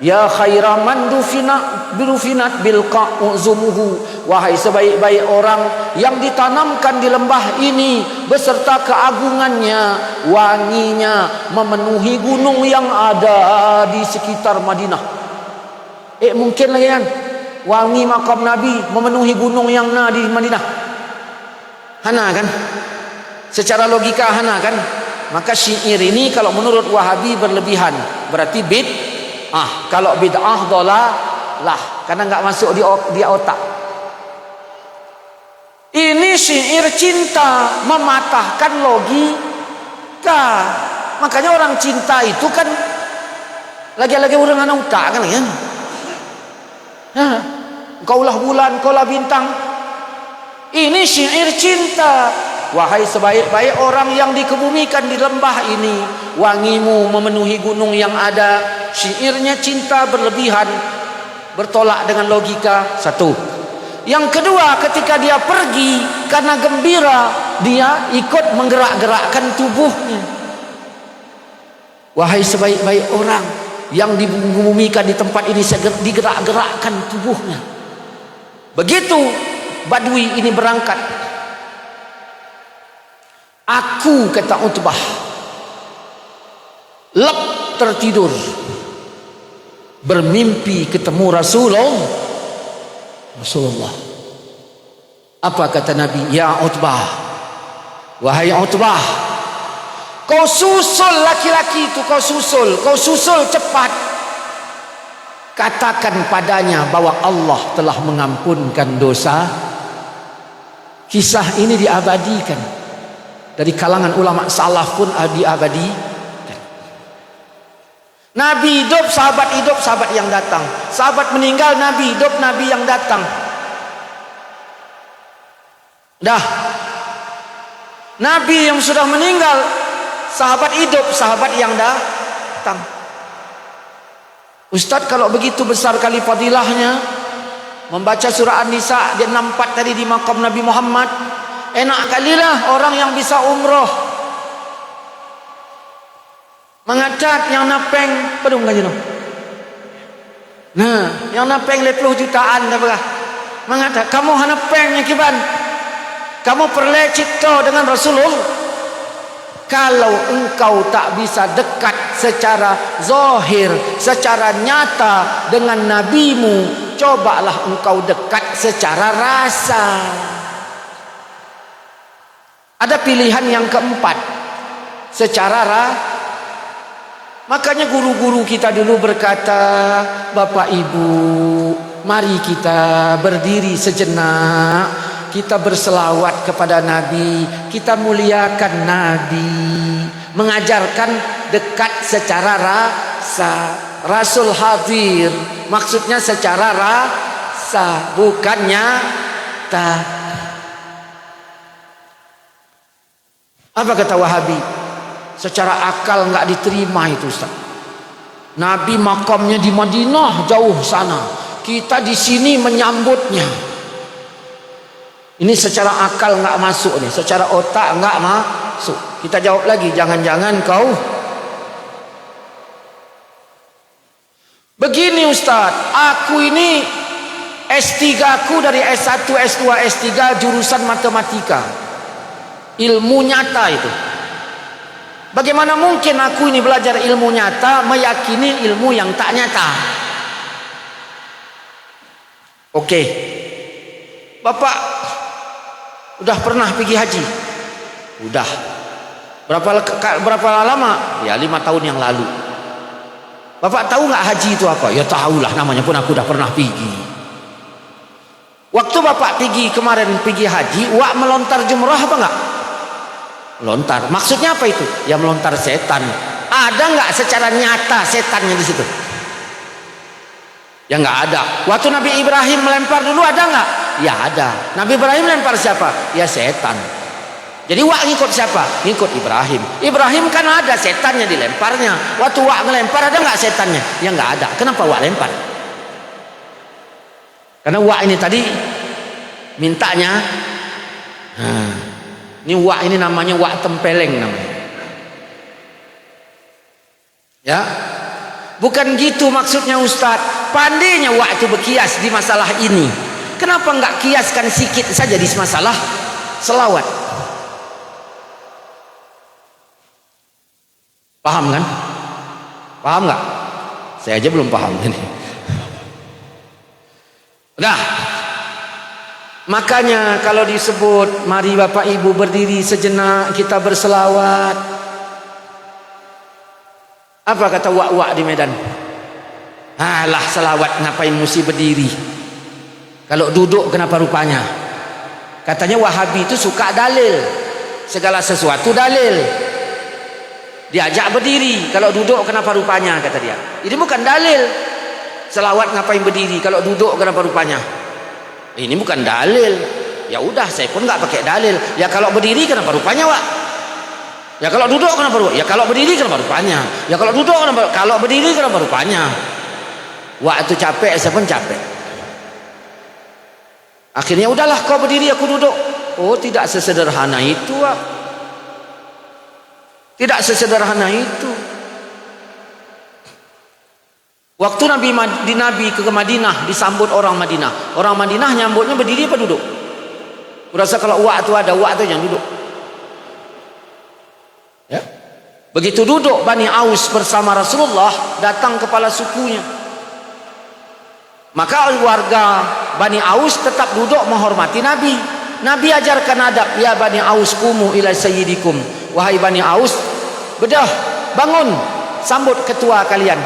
Ya khairaman dufinat bilqa'uzumuhu, wahai sebaik-baik orang yang ditanamkan di lembah ini beserta keagungannya, wanginya memenuhi gunung yang ada di sekitar Madinah. Mungkin lagi kan wangi makam Nabi memenuhi gunung yang ada di Madinah. Hana kan? Secara logika hana kan? Maka syair ini kalau menurut Wahabi berlebihan, berarti kalau bid'ah dhalalah, karena enggak masuk di otak. Ini syair cinta, mematahkan logika. Makanya orang cinta itu kan lagi-lagi orang anak otak kan ya. Kaulah bulan, kaulah bintang. Ini syair cinta. Wahai sebaik-baik orang yang dikebumikan di lembah ini, wangimu memenuhi gunung yang ada. Syairnya cinta berlebihan, bertolak dengan logika. Satu. Yang kedua, ketika dia pergi karena gembira, dia ikut menggerak-gerakkan tubuhnya. Wahai sebaik-baik orang yang dikebumikan di tempat ini, digerak-gerakkan tubuhnya. Begitu Badui ini berangkat, aku, kata Utbah, lep tertidur, bermimpi ketemu Rasulullah. Apa kata Nabi? Ya Utbah, wahai Utbah, kau susul laki-laki itu, kau susul cepat. Katakan padanya bahwa Allah telah mengampunkan dosa. Kisah ini diabadikan. Dari kalangan ulama salaf pun diabadikan. Nabi hidup, sahabat yang datang. Sahabat meninggal, Nabi hidup, Nabi yang datang. Dah. Nabi yang sudah meninggal, sahabat hidup, sahabat yang datang. Ustaz, kalau begitu besar kali fadilahnya membaca surah An-Nisa di 64 tadi di makam Nabi Muhammad, enak kalilah orang yang bisa umroh mengacat yang napeng pedung kan jenuh. Nah, yang napeng 50 jutaan dah berah. Mengacat kamu hanapeng yang kiban. Kamu perlecito dengan Rasulullah. Kalau engkau tak bisa dekat secara zahir, secara nyata dengan nabimu, cobalah engkau dekat secara rasa. Ada pilihan yang keempat, secara makanya guru-guru kita dulu berkata, Bapak Ibu, mari kita berdiri sejenak, kita berselawat kepada Nabi, kita muliakan Nabi, mengajarkan dekat secara rasa. Rasul hadir, maksudnya secara rasa, bukan nyata. Apa kata Wahabi? Secara akal nggak diterima itu, Ustaz. Nabi makamnya di Madinah jauh sana, kita di sini menyambutnya. Ini secara akal nggak masuk nih, secara otak nggak masuk. Kita jawab lagi, jangan-jangan kau begini, Ustaz. Aku ini S3 aku dari S1, S2, S3 jurusan matematika, ilmu nyata itu. Bagaimana mungkin aku ini belajar ilmu nyata meyakini ilmu yang tak nyata? Oke, Bapak udah pernah pergi haji? Udah. Berapa lama? Ya 5 tahun yang lalu. Bapak tahu nggak haji itu apa? Ya tahulah, namanya pun aku udah pernah pergi. Waktu Bapak kemarin pergi haji, wak melontar jumrah apa nggak? Melontar. Maksudnya apa itu? Ya melontar setan. Ada nggak secara nyata setannya di situ? Ya nggak ada. Waktu Nabi Ibrahim melempar dulu ada nggak? Ya ada. Nabi Ibrahim lempar siapa? Ya setan. Jadi wak ngikut siapa? Ngikut Ibrahim. Ibrahim kan ada setannya dilemparnya. Waktu wak ngelempar ada nggak setannya? Ya nggak ada. Kenapa wak lempar? Karena wak ini tadi mintanya. Ini wak ini namanya wak tempeleng namanya. Ya. Bukan gitu maksudnya Ustadz. Pandainya wak itu berkias di masalah ini. Kenapa nggak kiaskan sikit saja di masalah selawat? Paham kan? Paham nggak? Saya aja belum paham ini. Udah. Makanya kalau disebut mari Bapak Ibu berdiri sejenak kita berselawat. Apa kata wak-wak di Medan? Alah, selawat ngapain mesti berdiri? Kalau duduk kenapa rupanya? Katanya Wahabi itu suka dalil. Segala sesuatu dalil. Diajak berdiri. Kalau duduk kenapa rupanya, kata dia. Ini bukan dalil. Selawat ngapain berdiri? Kalau duduk kenapa rupanya? Ini bukan dalil. Ya udah, saya pun nggak pakai dalil. Ya kalau berdiri kenapa rupanya, Wak? Ya kalau duduk kenapa rupanya? Ya kalau berdiri kenapa rupanya? Ya kalau duduk kenapa? Kalau berdiri kenapa rupanya? Wak itu capek, saya pun capek. Akhirnya udahlah, kau berdiri aku duduk. Oh, tidak sesederhana itu, Wak. Tidak sesederhana itu. Waktu Nabi ke Madinah disambut orang Madinah. Orang Madinah nyambutnya berdiri apa duduk? Kurasa kalau wak itu ada, wak itu yang duduk. Ya. Begitu duduk Bani Aus bersama Rasulullah, datang kepala sukunya. Maka warga Bani Aus tetap duduk menghormati Nabi. Nabi ajarkan adab, ya Bani Aus kumu ila sayyidikum. Wahai Bani Aus, bedah, bangun, sambut ketua kalian.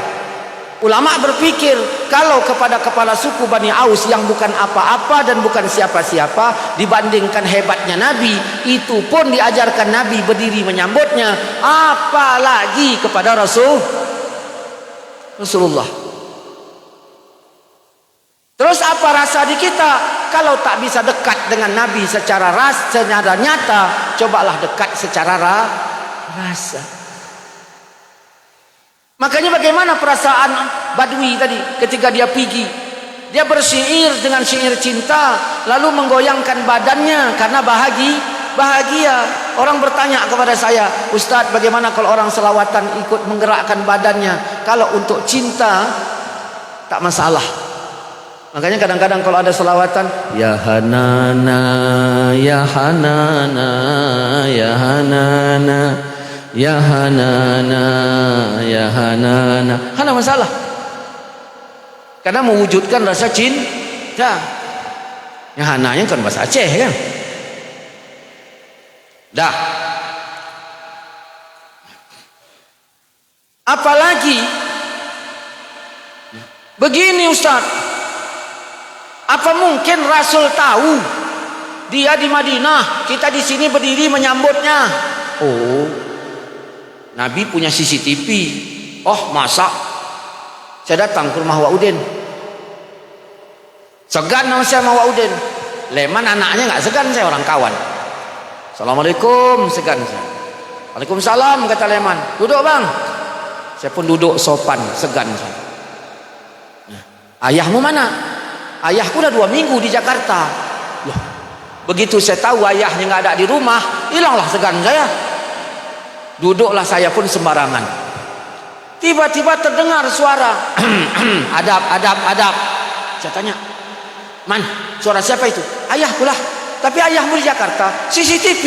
Ulama berpikir kalau kepada kepala suku Bani Aus yang bukan apa-apa dan bukan siapa-siapa dibandingkan hebatnya Nabi, itu pun diajarkan Nabi berdiri menyambutnya, apalagi kepada Rasulullah. Terus apa rasa di kita? Kalau tak bisa dekat dengan Nabi secara secara nyata, cobalah dekat secara rasa. Makanya bagaimana perasaan Badui tadi ketika dia pergi? Dia bersyair dengan syair cinta, lalu menggoyangkan badannya karena bahagia. Orang bertanya kepada saya, Ustadz, bagaimana kalau orang selawatan ikut menggerakkan badannya? Kalau untuk cinta tak masalah. Makanya kadang-kadang kalau ada selawatan, ya Hanana ya Hanana, ya Hanana, ya Hanana, ya Hanana. Hana masalah. Karena mewujudkan rasa cinta. Ya Hananya kan bahasa Aceh kan. Dah. Apalagi begini Ustaz, apa mungkin Rasul tahu dia di Madinah, kita di sini berdiri menyambutnya? Oh, Nabi punya CCTV. Oh, masa? Saya datang ke rumah Wa'udin, segan sama Wa'udin. Leman anaknya nggak segan, saya orang kawan. Assalamualaikum, segan saya. Waalaikumsalam, kata Leman. Duduk bang. Saya pun duduk sopan, segan saya. Ayahmu mana? Ayahku udah 2 minggu di Jakarta. Loh, begitu saya tahu ayahnya nggak ada di rumah, hilanglah segan saya. Duduklah saya pun sembarangan. Tiba-tiba terdengar suara adab. Saya tanya, man, suara siapa itu? Ayahku lah. Tapi ayahmu di Jakarta. CCTV.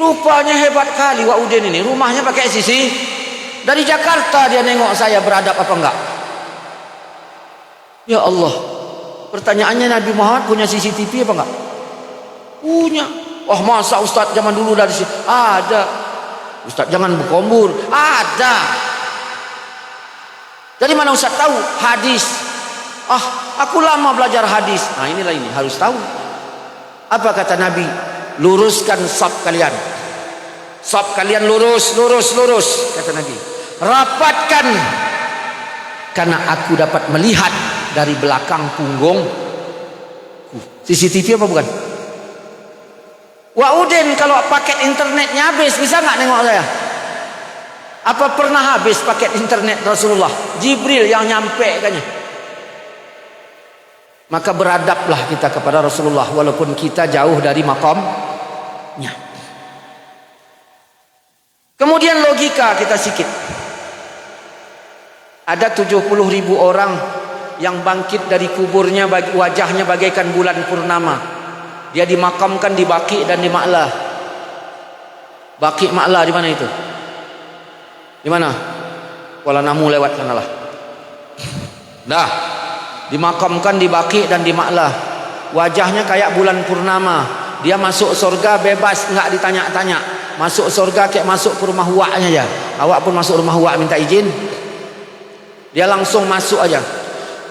Rupanya hebat kali Wa'udin ini, rumahnya pakai CCTV. Dari Jakarta dia nengok saya beradab apa enggak. Ya Allah, pertanyaannya Nabi Muhammad punya CCTV apa enggak? Punya. Wah, masa Ustaz zaman dulu dari sini? Ada. Ustaz jangan berkombur. Ada. Dari mana Ustaz tahu? Hadis. Ah, aku lama belajar hadis. Nah inilah ini, harus tahu. Apa kata Nabi? Luruskan saf kalian. Saf kalian lurus, kata Nabi. Rapatkan, karena aku dapat melihat dari belakang punggung. CCTV apa bukan? Wa'udin kalau paket internetnya habis, bisa nggak nengok saya? Apa pernah habis paket internet Rasulullah? Jibril yang nyampe kannya. Maka beradablah kita kepada Rasulullah walaupun kita jauh dari makamnya. Kemudian logika kita sikit. Ada 70.000 orang yang bangkit dari kuburnya, wajahnya bagaikan bulan purnama. Dia dimakamkan di Baqi dan di Ma'lah. Baqi Ma'lah di mana itu? Di mana? Kuala Namu lewat sanalah. Dah. Dimakamkan di Baqi dan di Ma'lah. Wajahnya kayak bulan purnama. Dia masuk surga bebas, enggak ditanya-tanya. Masuk surga kayak masuk ke rumah uaknya aja. Awak pun masuk rumah uak minta izin, dia langsung masuk aja.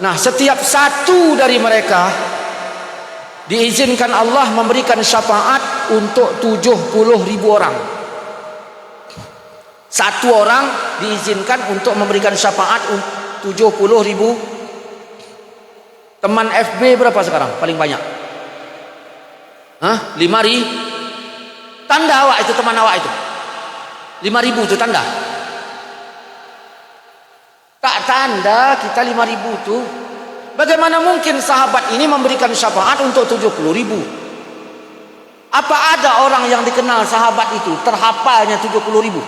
Nah, setiap satu dari mereka diizinkan Allah memberikan syafaat untuk 70.000 orang. Satu orang diizinkan untuk memberikan syafaat untuk 70.000. Teman FB berapa sekarang paling banyak? Hah? 5.000. Tanda awak itu, teman awak itu 5.000 itu tanda. Tak tanda kita 5.000 itu. Bagaimana mungkin sahabat ini memberikan syafaat untuk 70.000? Apa ada orang yang dikenal sahabat itu terhafalnya 70.000?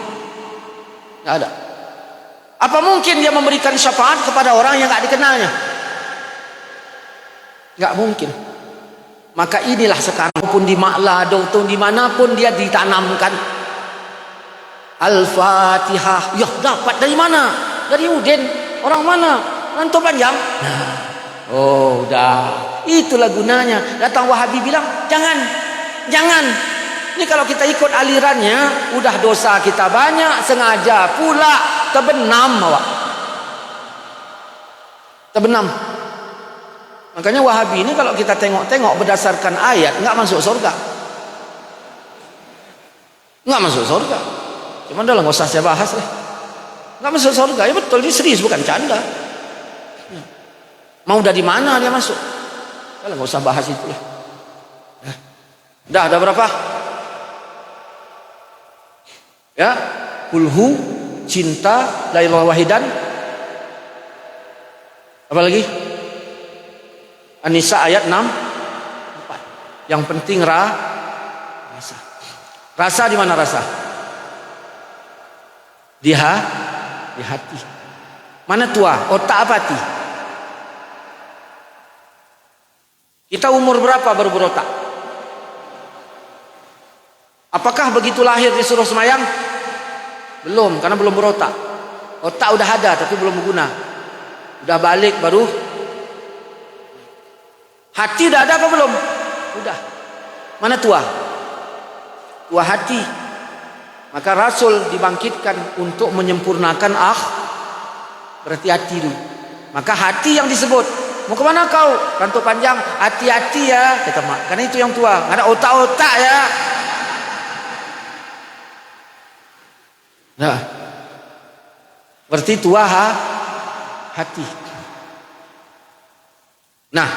Tidak ada. Apa mungkin dia memberikan syafaat kepada orang yang tidak dikenalnya? Tidak mungkin. Maka inilah sekarang pun di Ma'lah atau dimanapun dia ditanamkan Al-Fatihah. Ya, dapat dari mana? Dari Udin. Orang mana? Rantau Panjang. Nah, oh, udah. Itulah gunanya. Datang Wahabi bilang, jangan. Ini kalau kita ikut alirannya, udah dosa kita banyak, sengaja pula terbenam awak. Terbenam. Makanya Wahabi ini kalau kita tengok berdasarkan ayat, enggak masuk surga. Enggak masuk surga. Cuman dah lah, nggak usah saya bahas lah. Enggak masuk surga. Ya betul, ini serius, bukan canda. Mau dari mana dia masuk? Kalau nggak usah bahas itu lah. Dah ada berapa? Ya, kulhu, cinta, la ilaha wahidan. Apa lagi? An-Nisa ayat 6. Yang penting rasa. Rasa di mana rasa? Di hati. Mana tua? Otak apa hati? Kita umur berapa baru berotak? Apakah begitu lahir disuruh semayang? Belum, karena belum berotak. Otak udah ada tapi belum berguna. Udah balik baru. Hati udah ada apa belum? Udah. Mana tua? Tua hati. Maka Rasul dibangkitkan untuk menyempurnakan berarti hati dulu. Maka hati yang disebut. Mau kemana kau? Rantau panjang. Hati-hati ya, kata mak. Karena itu yang tua. Nggak ada otak-otak ya. Nah, berarti tua hati. Nah,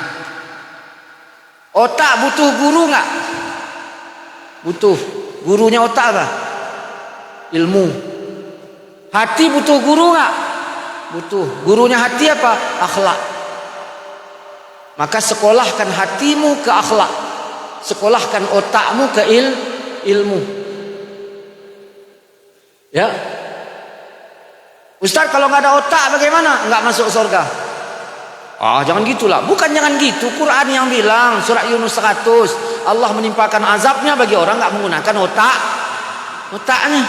otak butuh guru nggak? Butuh. Gurunya otak apa? Ilmu. Hati butuh guru nggak? Butuh. Gurunya hati apa? Akhlak. Maka sekolahkan hatimu ke akhlak, sekolahkan otakmu ke ilmu. Ya, Ustaz, kalau nggak ada otak bagaimana? Nggak masuk surga. Jangan gitulah. Bukan jangan gitu. Quran yang bilang surat Yunus 100, Allah menimpakan azabnya bagi orang nggak menggunakan otaknya.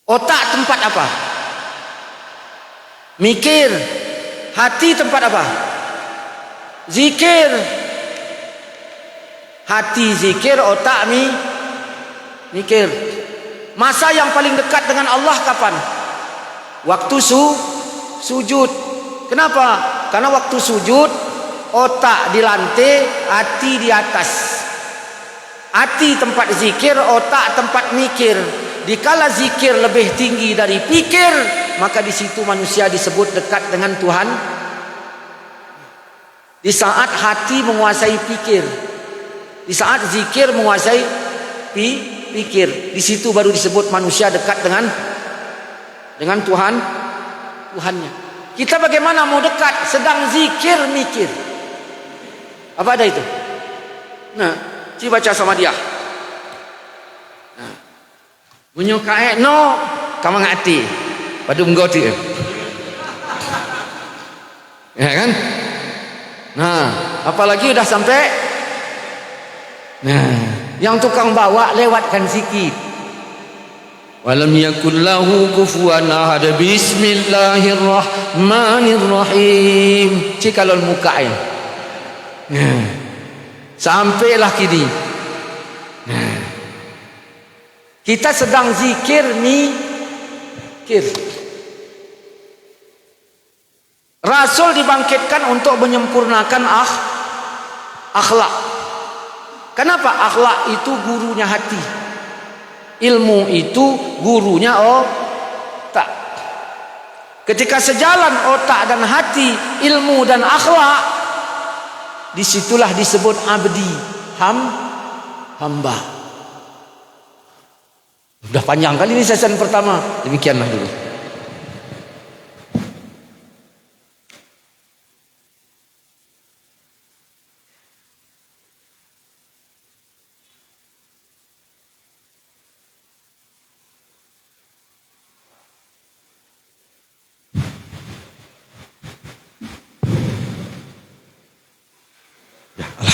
Otak tempat apa? Mikir. Hati tempat apa? Zikir. Hati zikir, otak mikir. Masa yang paling dekat dengan Allah kapan? Waktu sujud. Kenapa? Karena waktu sujud otak di lantai, hati di atas. Hati tempat zikir, otak tempat mikir. Dikala zikir lebih tinggi dari pikir, maka di situ manusia disebut dekat dengan Tuhan. Di saat hati menguasai pikir, di saat zikir menguasai pikir, di situ baru disebut manusia dekat dengan Tuhannya. Kita bagaimana mau dekat sedang zikir mikir? Apa ada itu? Nah, coba baca sama dia. Nah, menyukai no, kamu ngati, pada menggoti. Ya kan? Nah, apalagi udah sampai. Nah, yang tukang bawa lewatkan sikit. Walam yakul lahu kufuwan ahad. Bismillahirrahmanirrahim. Cikalul mukain. Nah, sampailah kini. Nah, kita sedang zikir mikir. Rasul dibangkitkan untuk menyempurnakan akhlak. Kenapa? Akhlak itu gurunya hati. Ilmu itu gurunya otak. Ketika sejalan otak dan hati, ilmu dan akhlak, disitulah disebut abdi, hamba. Sudah panjang kali ini sesi pertama. Demikianlah dulu.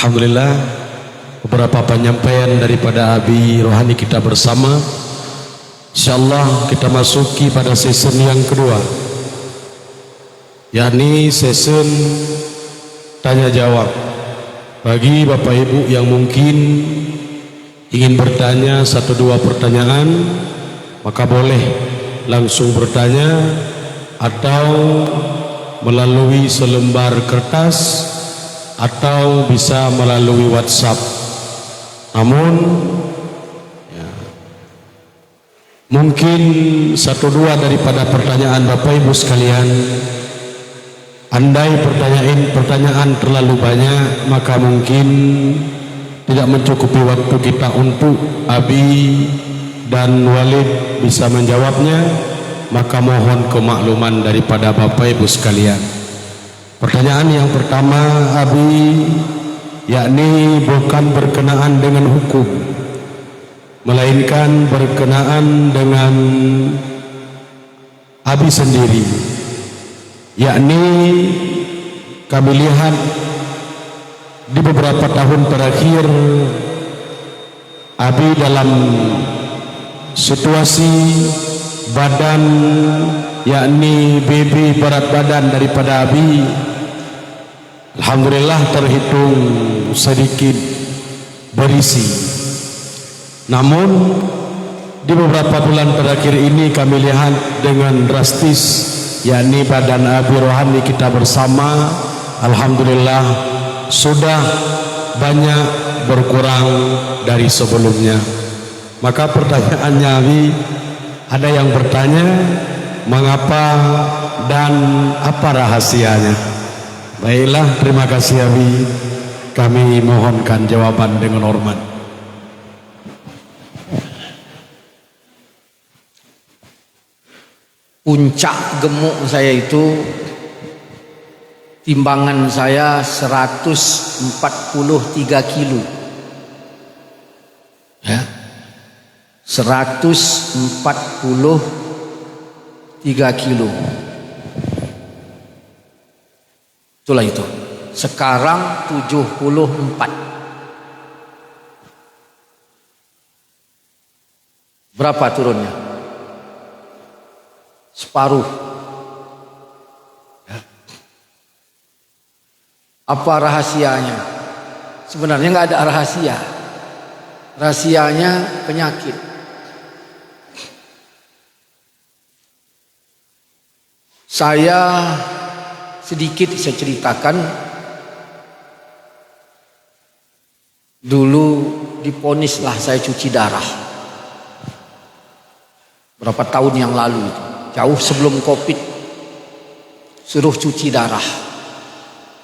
Alhamdulillah, beberapa penyampaian daripada Abi Rohani kita bersama. InsyaAllah kita masuki pada season yang kedua, yakni season tanya jawab. Bagi Bapak Ibu yang mungkin ingin bertanya 1-2 pertanyaan, maka boleh langsung bertanya atau melalui selembar kertas atau bisa melalui WhatsApp. Namun ya, mungkin 1-2 daripada pertanyaan Bapak Ibu sekalian, andai pertanyaan terlalu banyak, maka mungkin tidak mencukupi waktu kita untuk Abi dan Walid bisa menjawabnya. Maka mohon kemakluman daripada Bapak Ibu sekalian. Pertanyaan yang pertama Abi, yakni bukan berkenaan dengan hukum, melainkan berkenaan dengan Abi sendiri. Yakni kami lihat di beberapa tahun terakhir Abi dalam situasi badan, yakni BB berat badan daripada Abi alhamdulillah terhitung sedikit berisi. Namun di beberapa bulan terakhir ini kami lihat dengan drastis, yakni badan Abi Rohani kita bersama alhamdulillah sudah banyak berkurang dari sebelumnya. Maka pertanyaannya Abi, ada yang bertanya mengapa dan apa rahasianya. Baiklah, terima kasih Abi, kami mohonkan jawaban dengan hormat. Puncak gemuk saya itu timbangan saya 143 kilo. Ya. 143 kilo. Itulah itu. Sekarang 74. Berapa turunnya? Separuh. Ya. Apa rahasianya? Sebenarnya nggak ada rahasia. Rahasianya penyakit. Saya sedikit saya ceritakan. Dulu diponislah saya cuci darah. Berapa tahun yang lalu itu. Jauh sebelum Covid, suruh cuci darah.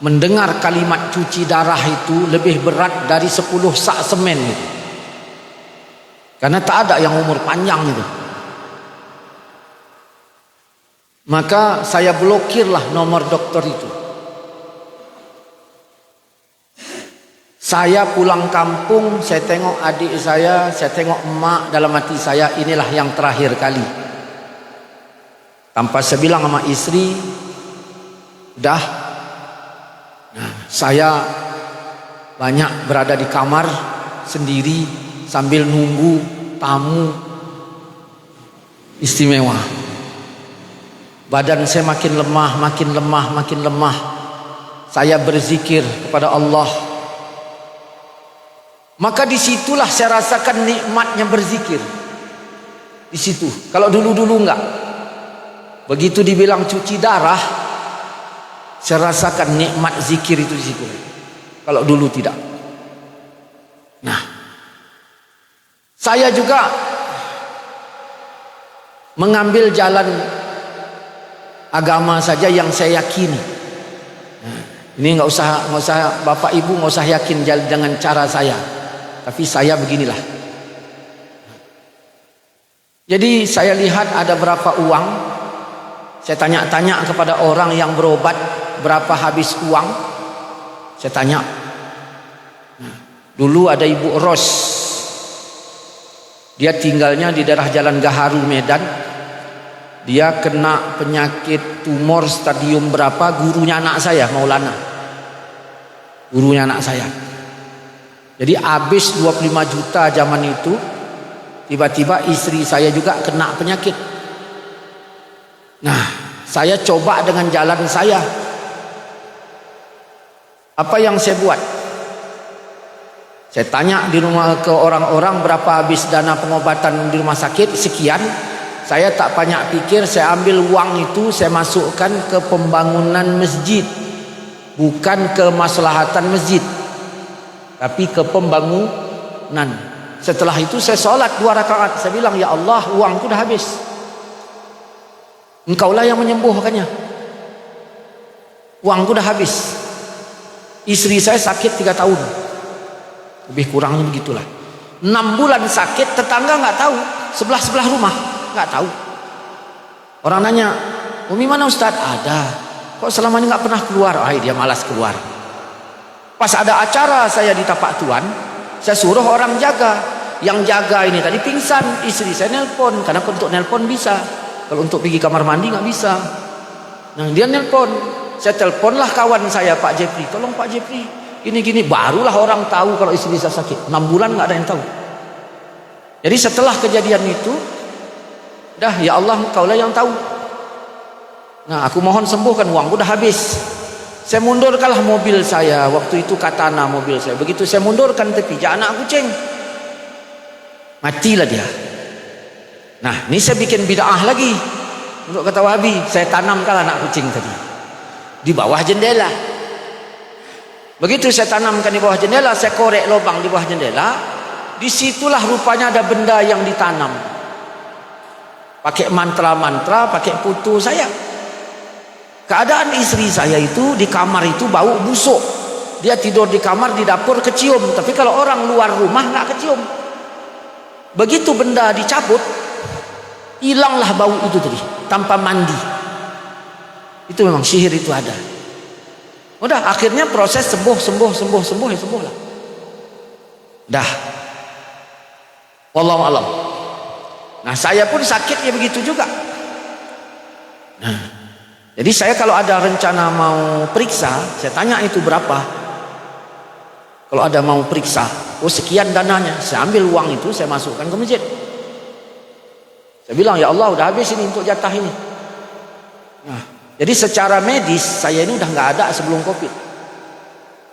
Mendengar kalimat cuci darah itu lebih berat dari 10 sak semen itu. Karena tak ada yang umur panjang itu. Maka saya blokirlah nomor dokter itu. Saya pulang kampung, saya tengok adik saya tengok emak, dalam hati saya inilah yang terakhir kali. Tanpa saya bilang sama istri, udah. Nah, saya banyak berada di kamar sendiri sambil nunggu tamu istimewa. Badan saya makin lemah, makin lemah, makin lemah. Saya berzikir kepada Allah. Maka disitulah saya rasakan nikmatnya berzikir. Di situ. Kalau dulu-dulu enggak. Begitu dibilang cuci darah, saya rasakan nikmat zikir itu di situ. Kalau dulu tidak. Nah, saya juga mengambil jalan agama saja yang saya yakini. Nah, ini nggak usah bapak ibu nggak usah yakin dengan cara saya, tapi saya beginilah. Jadi saya lihat ada berapa uang. Saya tanya-tanya kepada orang yang berobat, berapa habis uang. Saya tanya. Nah, dulu ada Ibu Ros. Dia tinggalnya di daerah Jalan Gaharu, Medan. Dia kena penyakit tumor stadium berapa, gurunya anak saya, Maulana. Gurunya anak saya. Jadi habis 25 juta zaman itu. Tiba-tiba istri saya juga kena penyakit. Nah, saya coba dengan jalan saya. Apa yang saya buat? Saya tanya di rumah ke orang-orang berapa habis dana pengobatan di rumah sakit, sekian. Saya tak banyak pikir, saya ambil uang itu, saya masukkan ke pembangunan masjid. Bukan kemaslahatan masjid, tapi ke pembangunan. Setelah itu saya sholat 2 rakaat. Saya bilang, ya Allah, uangku dah habis. Engkaulah yang menyembuhkannya. Uangku dah habis. Istri saya sakit 3 tahun. Lebih kurangnya begitulah. 6 bulan sakit, tetangga nggak tahu. Sebelah rumah nggak tahu. Orang nanya, Umi mana Ustaz? Ada. Kok selama ini nggak pernah keluar? Dia malas keluar. Pas ada acara saya di Tapak Tuan, saya suruh orang jaga. Yang jaga ini tadi pingsan. Istri saya nelpon, karena untuk nelpon bisa. Kalau untuk pergi kamar mandi nggak bisa. Nah, dia nelpon. Saya teleponlah kawan saya Pak Jepri. Tolong Pak Jepri, Gini-gini, barulah orang tahu kalau istri saya sakit. 6 bulan nggak ada yang tahu. Jadi setelah kejadian itu, dah ya Allah kaulah yang tahu. Nah aku mohon sembuhkan, uang udah habis. Saya mundurkanlah mobil saya, waktu itu Katana mobil saya. Begitu saya mundurkan tepi, anak kucing. Matilah dia. Nah ini saya bikin bid'ah lagi. Untuk kata Wahabi, saya tanamkan anak kucing tadi di bawah jendela. Begitu saya tanamkan di bawah jendela, saya korek lubang di bawah jendela. Disitulah rupanya ada benda yang ditanam. Pakai mantra-mantra, pakai putu saya. Keadaan istri saya itu di kamar itu bau busuk. Dia tidur di kamar, di dapur kecium. Tapi kalau orang luar rumah nggak kecium. Begitu benda dicabut, hilanglah bau itu tadi tanpa mandi. Itu memang sihir itu ada. Udah akhirnya proses sembuh ya sembuh lah. Dah. Wallahu alam. Nah saya pun sakit ya begitu juga. Nah, jadi saya kalau ada rencana mau periksa, saya tanya itu berapa. Kalau ada mau periksa, oh sekian dananya, saya ambil uang itu, saya masukkan ke masjid. Saya bilang ya Allah udah habis ini untuk jatah ini. Nah, jadi secara medis saya ini udah nggak ada sebelum COVID.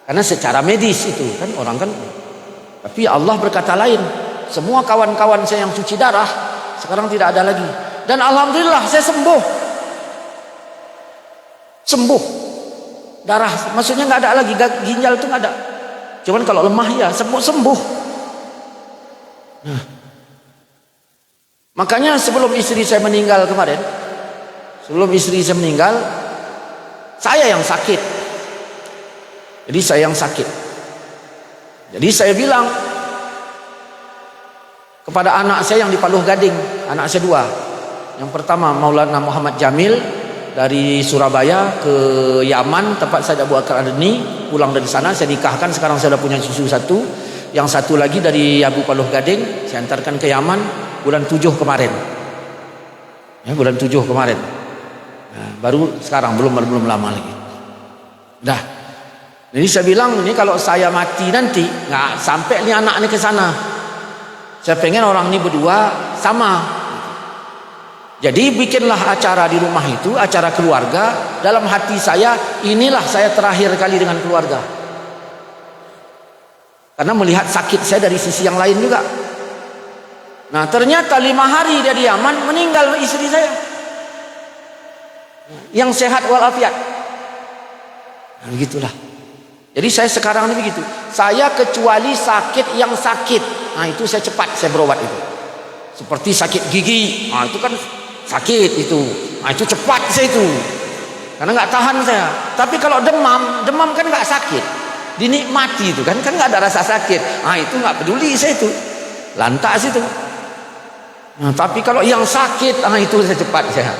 Karena secara medis itu kan orang kan. Tapi Allah berkata lain. Semua kawan-kawan saya yang cuci darah sekarang tidak ada lagi. Dan alhamdulillah saya sembuh. Sembuh. Darah maksudnya nggak ada lagi, ginjal itu nggak ada. Cuman kalau lemah ya sembuh. Nah. Makanya sebelum istri saya meninggal kemarin, saya yang sakit. Jadi saya yang sakit. Jadi saya bilang kepada anak saya yang di Paluh Gading, anak saya 2. Yang pertama Maulana Muhammad Jamil dari Surabaya ke Yaman, tempat saya Abu Bakar Adeni, pulang dari sana saya nikahkan, sekarang saya sudah punya cucu 1. Yang 1 lagi dari Abu Paluh Gading, saya antarkan ke Yaman bulan 7 kemarin. Ya, bulan 7 kemarin. Nah, baru sekarang belum lama lagi. Dah. Jadi saya bilang ini kalau saya mati nanti nggak sampai nih anak ini ke sana. Saya pengen orang ini berdua sama. Jadi bikinlah acara di rumah itu, acara keluarga. Dalam hati saya, inilah saya terakhir kali dengan keluarga. Karena melihat sakit saya dari sisi yang lain juga. Nah ternyata 5 hari dia di Yaman, meninggal istri saya. Yang sehat walafiat. Nah begitulah. Jadi saya sekarang ini begitu. Saya kecuali sakit yang sakit. Nah itu saya cepat saya berobat itu. Seperti sakit gigi. Nah itu kan sakit itu. Nah itu cepat saya itu. Karena nggak tahan saya. Tapi kalau demam kan nggak sakit. Dinikmati itu kan nggak ada rasa sakit. Nah itu nggak peduli saya itu. Lantas itu. Nah tapi kalau yang sakit, nah itu saya cepat saya.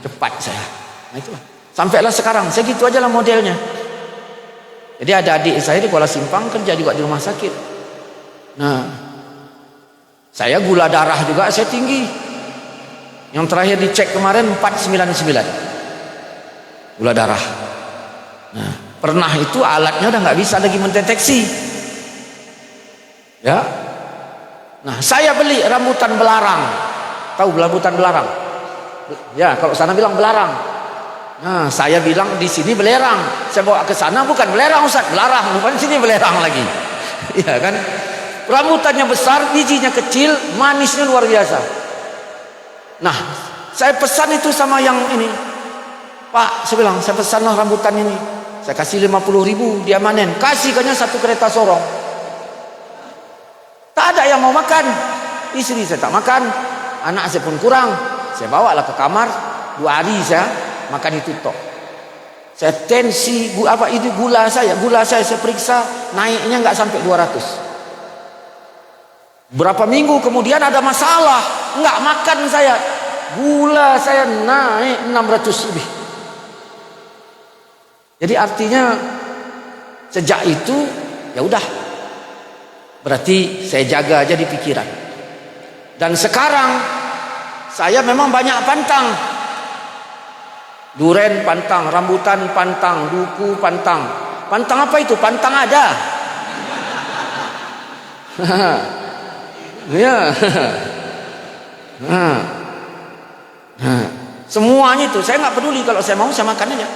Cepat saya. Nah itulah. Sampailah sekarang, saya gitu aja lah modelnya. Jadi ada adik saya di Kuala Simpang kerja juga di rumah sakit. Nah, saya gula darah juga saya tinggi. Yang terakhir dicek kemarin 499 gula darah. Nah, pernah itu alatnya udah nggak bisa lagi mendeteksi. Ya. Nah, saya beli rambutan belarang. Tahu rambutan belarang? Ya, kalau sana bilang belarang. Nah, saya bilang di sini belerang. Saya bawa ke sana bukan belerang Ustaz, belarang. Bukan sini belerang lagi. Iya kan? Rambutannya besar, bijinya kecil, manisnya luar biasa. Nah, saya pesan itu sama yang ini. Pak, saya bilang, saya pesanlah rambutan ini. Saya kasih 50.000, dia manen. Kasihkannya 1 kereta sorong. Tak ada yang mau makan. Istri saya tak makan. Anak saya pun kurang. Saya bawalah ke kamar. 2 hari saya makan itu tok. Saya tensi gula saya periksa naiknya nggak sampai 200. Berapa minggu kemudian ada masalah, nggak makan saya, gula saya naik 600 lebih. Jadi artinya sejak itu ya udah, berarti saya jaga aja di pikiran. Dan sekarang saya memang banyak pantang. Duren pantang, rambutan pantang, duku pantang. Pantang apa itu? Pantang ada. Ya. Semuanya itu saya nggak peduli, kalau saya mau saya makan aja.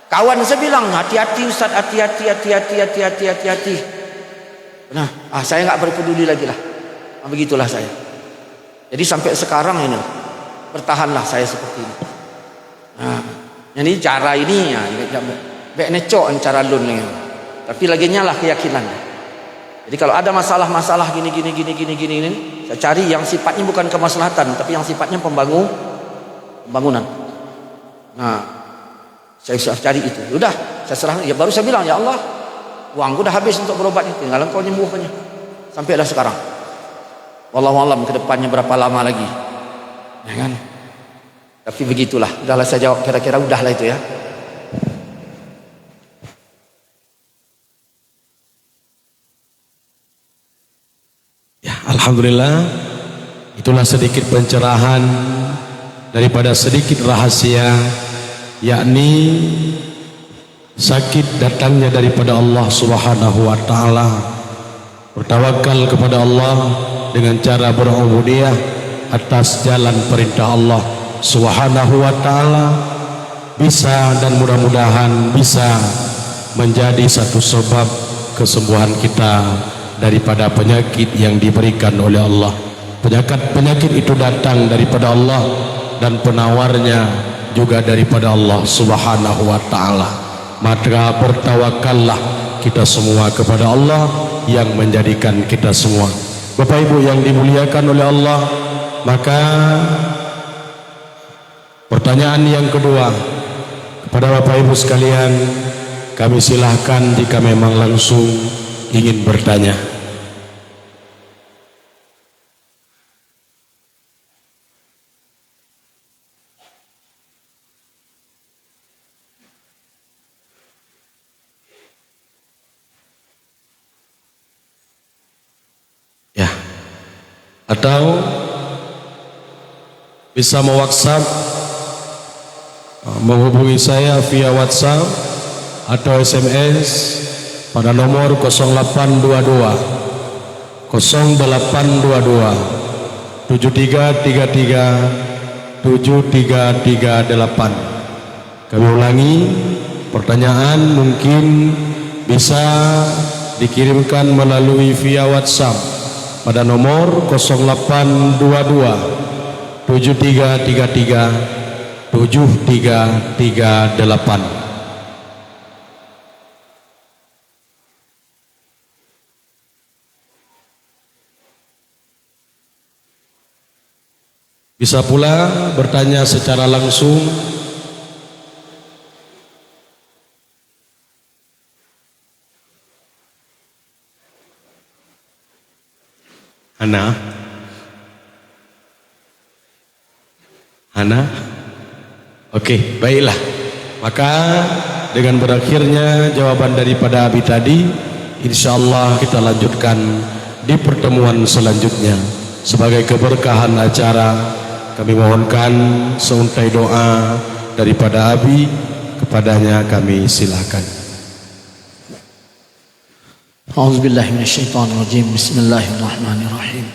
Kawan saya bilang hati-hati Ustaz, hati-hati. Nah, saya nggak berpeduli lagi lah. Begitulah saya. Jadi sampai sekarang ini bertahanlah saya seperti ini. Jadi cara ini ya, baik necok cara lun ni. Tapi lagi nyalah keyakinan. Jadi kalau ada masalah gini, saya cari yang sifatnya bukan kemaslahatan, tapi yang sifatnya pembangunan. Nah, saya cari itu. Udah, saya serah. Ya baru saya bilang, ya Allah, uangku udah habis untuk berobat ini, tinggal engkau nyembuhkannya. Sampailah sekarang. Wallahu alam ke depannya berapa lama lagi. Ya kan? Tapi begitulah. Udahlah saya jawab, kira-kira udahlah itu ya. Ya, alhamdulillah. Itulah sedikit pencerahan daripada sedikit rahasia, yakni sakit datangnya daripada Allah Subhanahu wa taala. Bertawakal kepada Allah dengan cara berubudiyah atas jalan perintah Allah Subhanahu wa taala bisa dan mudah-mudahan bisa menjadi satu sebab kesembuhan kita daripada penyakit yang diberikan oleh Allah. Penyakit itu datang daripada Allah dan penawarnya juga daripada Allah Subhanahu wa taala. Maka bertawakallah kita semua kepada Allah yang menjadikan kita semua. Bapak Ibu yang dimuliakan oleh Allah, maka pertanyaan yang kedua kepada Bapak Ibu sekalian, kami silahkan jika memang langsung ingin bertanya. Ya, atau bisa WhatsApp, menghubungi saya via WhatsApp atau SMS pada nomor 0822 7333 7338. Kami ulangi, pertanyaan mungkin bisa dikirimkan melalui via WhatsApp pada nomor 0822 7333 7338. Bisa pula bertanya secara langsung Hana? Oke, baiklah. Maka dengan berakhirnya jawaban daripada Abi tadi, insyaallah kita lanjutkan di pertemuan selanjutnya. Sebagai keberkahan acara, kami mohonkan seuntai doa daripada Abi, kepadanya kami silakan. A'udzubillahi minasyaitonirrajim. Bismillahirrahmanirrahim.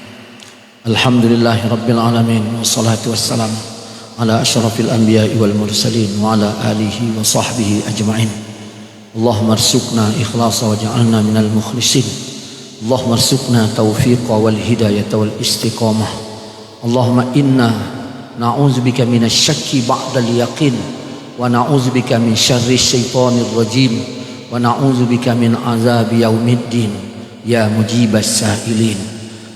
Alhamdulillahi rabbil alamin, wassalatu wassalamu ala asyrafil anbiya'i wal mursalin wa ala alihi wa sahbihi ajma'in. Allahumma arzuqna ikhlasa wa ja'alna minal mukhlisin. Allahumma arzuqna taufiqa wal hidayata wal istiqamah. Allahumma inna na'udzubika minasy syakki ba'dal yaqin wa na'udzubika min syarri syaitonir rajim wa na'udzubika min azabi yaumiddin ya mujibas sa'ilin.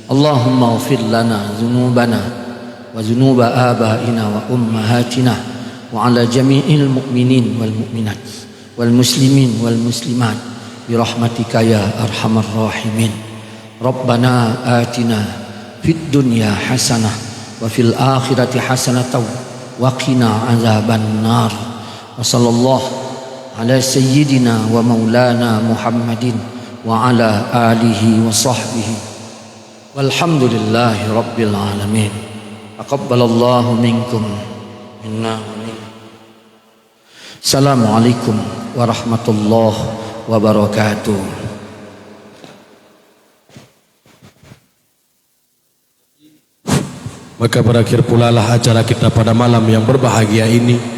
Allahumma ighfir lana dzunubana wa dzunuba abaina wa ummahatina wa ala jami'il mu'minin wal mu'minat wal muslimin wal muslimat bi rahmatika ya arhamar rahimin. Rabbana atina fid dunya hasanah wa fil akhirati hasanatan wa qina azaban nar. Wa sallallahu ala sayyidina wa maulana Muhammadin wa ala alihi wa sahbihi walhamdulillahi rabbil alamin. Taqabbalallahu minkum minna wa minkum. Assalamualaikum warahmatullahi wabarakatuh. Maka berakhir pula lah acara kita pada malam yang berbahagia ini.